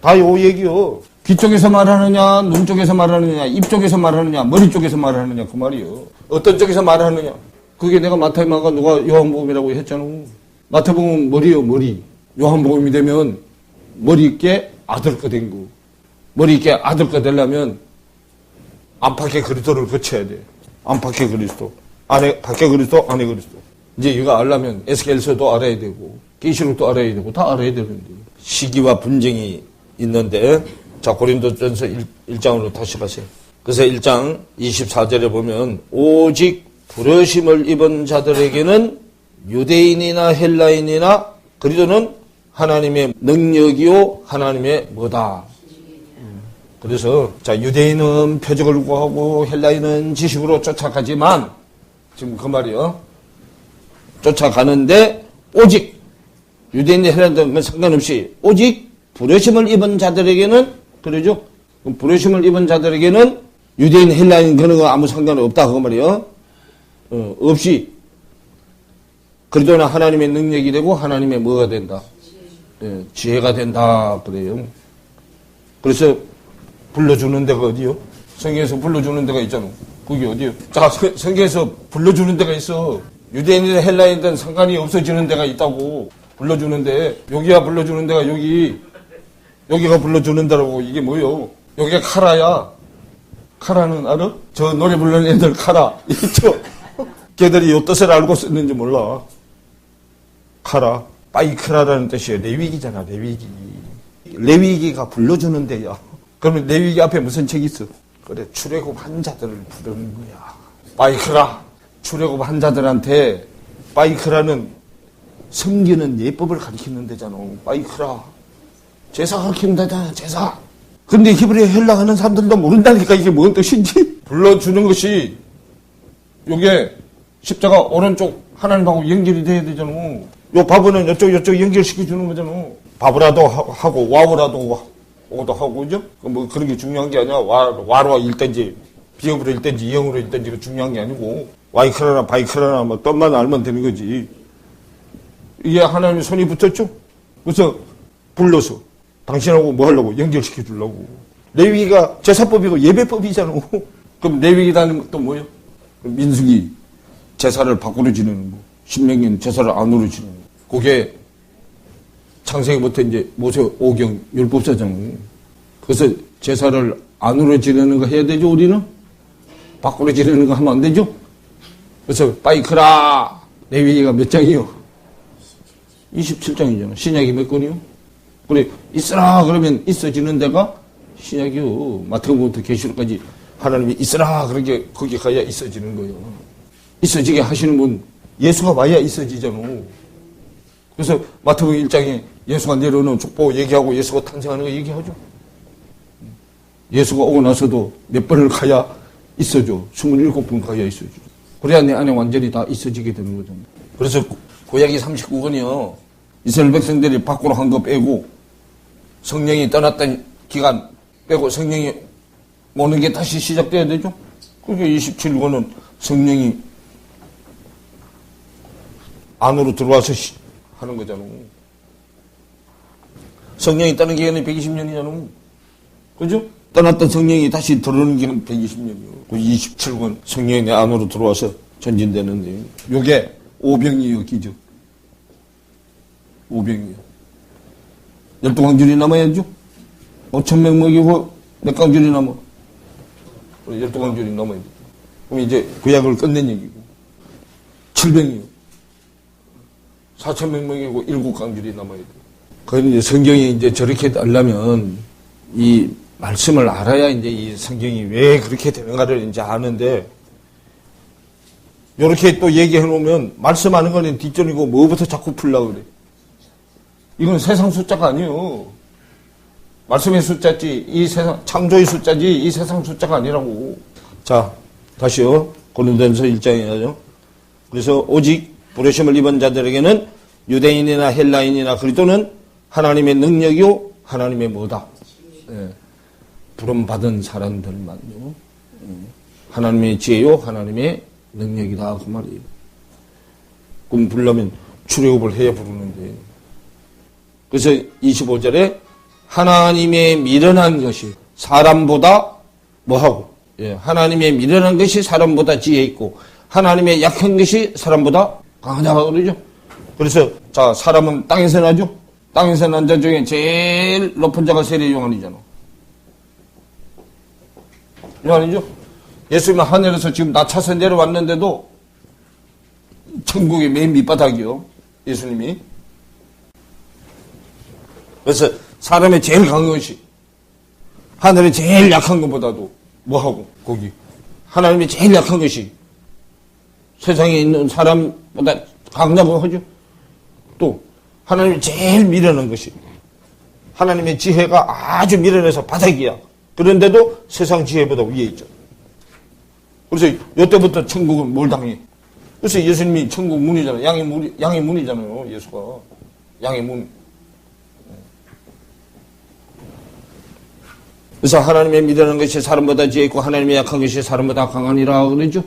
다 요 얘기요. 귀 쪽에서 말하느냐, 눈 쪽에서 말하느냐, 입 쪽에서 말하느냐, 머리 쪽에서 말하느냐 그 말이요. 어떤 쪽에서 말하느냐. 그게 내가 마태복음과 누가 요한복음이라고 했잖아. 마태복음은 머리요, 머리. 요한복음이 되면 머리 있게 아들 거 된 거. 머리 있게 아들 거 되려면 안팎의 그리스도를 거쳐야 돼. 안팎의 그리스도. 밖의 그리스도, 안의 그리스도. 이제 이거 알려면 에스겔서도 알아야 되고 계시록도 알아야 되고 다 알아야 되는데. 시기와 분쟁이 있는데 자 고린도전서 1장으로 다시 가세요. 그래서 1장 24절에 보면 오직 부르심을 입은 자들에게는 유대인이나 헬라인이나 그리도는 하나님의 능력이요 하나님의 뭐다. 그래서 자 유대인은 표적을 구하고 헬라인은 지식으로 쫓아가지만 지금 그 말이요. 쫓아가는데 오직 유대인이 헬라인들 상관없이 오직 부르심을 입은 자들에게는 그러죠. 부르심을 입은 자들에게는 유대인 헬라인 그런 거 아무 상관없다 그 말이요. 없이 그래도 하나님의 능력이 되고 하나님의 뭐가 된다. 지혜가 된다 그래요. 그래서 불러주는 데가 어디요? 성경에서 불러주는 데가 있잖아. 그게 어디요? 자 성경에서 불러주는 데가 있어. 유대인이든 헬라인이든 상관이 없어지는 데가 있다고. 불러주는데 여기야 불러주는 데가 여기가 불러주는 데라고. 이게 뭐요? 여기가 카라야. 카라는 알아? 저 노래 부르는 애들 카라 있죠? 걔들이 이 뜻을 알고 썼는지 몰라. 카라, 바이크라라는 뜻이에요. 레위기잖아, 레위기. 레위기가 불러주는 데야. 그러면 레위기 앞에 무슨 책이 있어? 그래, 출애굽한 자들을 부르는 거야. 바이크라. 출애굽한 자들한테 바이크라는 섬기는 예법을 가르치는 데잖아. 바이크라. 제사 가르치는 데잖아, 제사. 근데 히브리 헬라 하는 사람들도 모른다니까 이게 뭔 뜻인지. 불러주는 것이 요게 십자가 오른쪽 하나님하고 연결이 돼야 되잖아. 요 바브는 이쪽 연결시켜주는 거잖아. 바브라도 하고 와우라도 하고 그죠? 뭐 그런 게 중요한 게 아니야. 와로 읽든지 비읍으로 읽든지 이형으로 읽든지 그 중요한 게 아니고 와이크라나 바이크라나 뭐 뜻만 알면 되는 거지. 이게 하나님의 손이 붙었죠? 그래서 불러서 당신하고 뭐 하려고 연결시켜 주려고. 레위기가 제사법이고 예배법이잖아. 그럼 레위기라는 또 뭐예요? 민수기 제사를 밖으로 지내는 거. 신명기는 제사를 안으로 지내는 거. 그게 창세기부터 이제 모세 오경 율법사잖아요. 그래서 제사를 안으로 지내는 거 해야 되죠, 우리는? 밖으로 지내는 거 하면 안 되죠? 그래서 바이크라 레위기가 몇 장이요? 27장이잖아. 신약이 몇 권이요? 그래, 있으라 그러면 있어지는 데가 신약이요. 마태복음부터 계시록까지 하나님이 있으라 그렇게 거기 가야 있어지는 거예요. 있어지게 하시는 분 예수가 와야 있어지잖아. 그래서 마태복음 1장에 예수가 내려오는 족보 얘기하고 예수가 탄생하는 거 얘기하죠. 예수가 오고 나서도 몇 번을 가야 있어져. 27번 가야 있어져. 그래야 내 안에 완전히 다 있어지게 되는 거잖아. 그래서 구약이 39권이요. 이스라엘 백성들이 밖으로 한 거 빼고 성령이 떠났던 기간 빼고 성령이 오는 게 다시 시작돼야 되죠. 그게 27권은 성령이 안으로 들어와서 하는 거잖아. 성령이 떠난 기간이 120년이잖아. 그죠? 떠났던 성령이 다시 들어오는 기간은 120년이요. 그 27권 성령이 내 안으로 들어와서 전진되는데 요게 오병이요, 기적. 오병이요. 12광줄이 남아야죠. 5,000명 먹이고 몇 광줄이 남아? 12광줄이 남아야 돼. 그럼 이제 구약을 끝낸 얘기고. 7병이요. 4,000명 먹이고 7광줄이 남아야 돼. 그런데 이제 성경이 이제 저렇게 하려면 이 말씀을 알아야 이제 이 성경이 왜 그렇게 되는가를 이제 아는데, 요렇게 또 얘기해 놓으면 말씀하는 거는 뒷전이고 뭐부터 자꾸 풀려고 그래. 이건 세상 숫자가 아니에요. 말씀의 숫자지, 이 세상, 창조의 숫자지, 이 세상 숫자가 아니라고. 자, 다시요. 고린도전서 1장이죠. 그래서 오직 부르심을 입은 자들에게는 유대인이나 헬라인이나 그리스도는 하나님의 능력이요, 하나님의 뭐다? 예. 부름받은 사람들만요. 하나님의 지혜요, 하나님의 능력이다. 그 말이에요. 그럼 부르려면 출애굽을 해야 부르는데. 그래서 25절에 하나님의 미련한 것이 사람보다 뭐하고? 예, 하나님의 미련한 것이 사람보다 지혜 있고 하나님의 약한 것이 사람보다 강하다 그러죠. 그래서 자, 사람은 땅에서 나죠. 땅에서 난 자 중에 제일 높은 자가 세례 요한이잖아. 요한이죠. 예수님은 하늘에서 지금 낮춰서 내려왔는데도 천국의 맨 밑바닥이요. 예수님이. 그래서 사람의 제일 강한 것이 하늘의 제일 약한 것보다도 뭐하고 거기 하나님의 제일 약한 것이 세상에 있는 사람보다 강하다고 하죠. 또 하나님이 제일 미련한 것이 하나님의 지혜가 아주 미련해서 바닥이야. 그런데도 세상 지혜보다 위에 있죠. 그래서 이때부터 천국은 뭘 당해? 그래서 예수님이 천국 문이잖아요. 양의 문이잖아요. 예수가 양의 문. 그래서 하나님의 미련한 것이 사람보다 지혜 있고 하나님의 약한 것이 사람보다 강하니라 그러죠.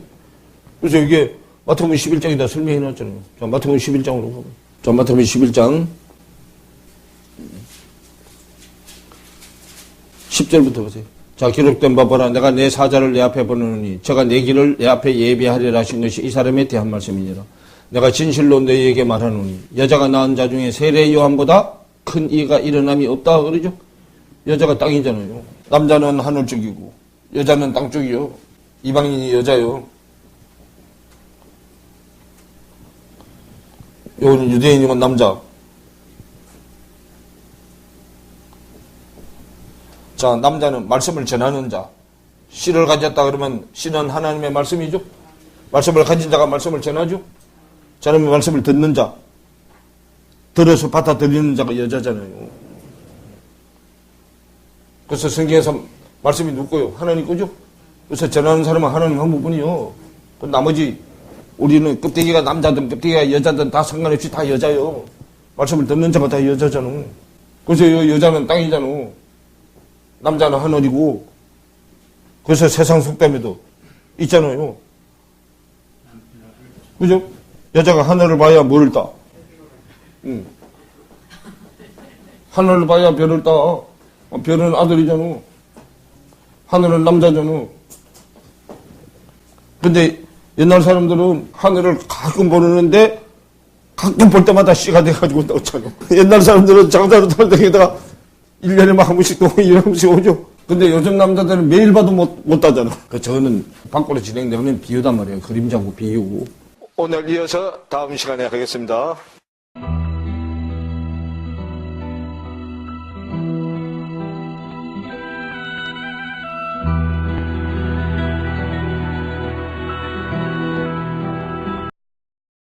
그래서 이게 마태복음 11장에다 설명해 놨잖아요. 자, 마태복음 11장으로 가보죠. 자, 마태복음 11장 10절부터 보세요. 자, 기록된 바 보라. 내가 내 사자를 내 앞에 보내노니 저가 내 길을 내 앞에 예비하리라 하신 것이 이 사람에 대한 말씀이니라. 내가 진실로 너희에게 말하노니 여자가 낳은 자 중에 세례 요한보다 큰 이가 일어남이 없다 그러죠. 여자가 땅이잖아요. 남자는 하늘 쪽이고 여자는 땅 쪽이요. 이방인이 여자요. 이건 유대인, 이건 남자. 자, 남자는 말씀을 전하는 자. 씨를 가졌다 그러면 씨는 하나님의 말씀이죠. 말씀을 가진 자가 말씀을 전하죠. 하나님의 말씀을 듣는 자. 들어서 받아들이는 자가 여자잖아요. 그래서 성경에서 말씀이 누구요? 하나님 거죠. 그래서 전하는 사람은 하나님 한 분뿐이요. 그 나머지 우리는 껍데기가 남자든 껍데기가 여자든 다 상관없이 다 여자요. 말씀을 듣는 자가 다 여자잖아. 그래서 여자는 땅이잖아. 남자는 하늘이고. 그래서 세상 속담에도 있잖아요. 그죠? 여자가 하늘을 봐야 뭐를 따? 응. 하늘을 봐야 별을 따. 별은 아들이잖아. 하늘은 남자잖아. 근데 옛날 사람들은 하늘을 가끔 보는데 가끔 볼 때마다 씨가 돼가지고 넣었잖아. 옛날 사람들은 장사로 살다가 1년에 막 한 번씩 또 1년에 한 번씩 오죠. 근데 요즘 남자들은 매일 봐도 못 따잖아. 저거는 밖으로 진행되는 비유단 말이에요. 그림자고 비유고. 오늘 이어서 다음 시간에 하겠습니다.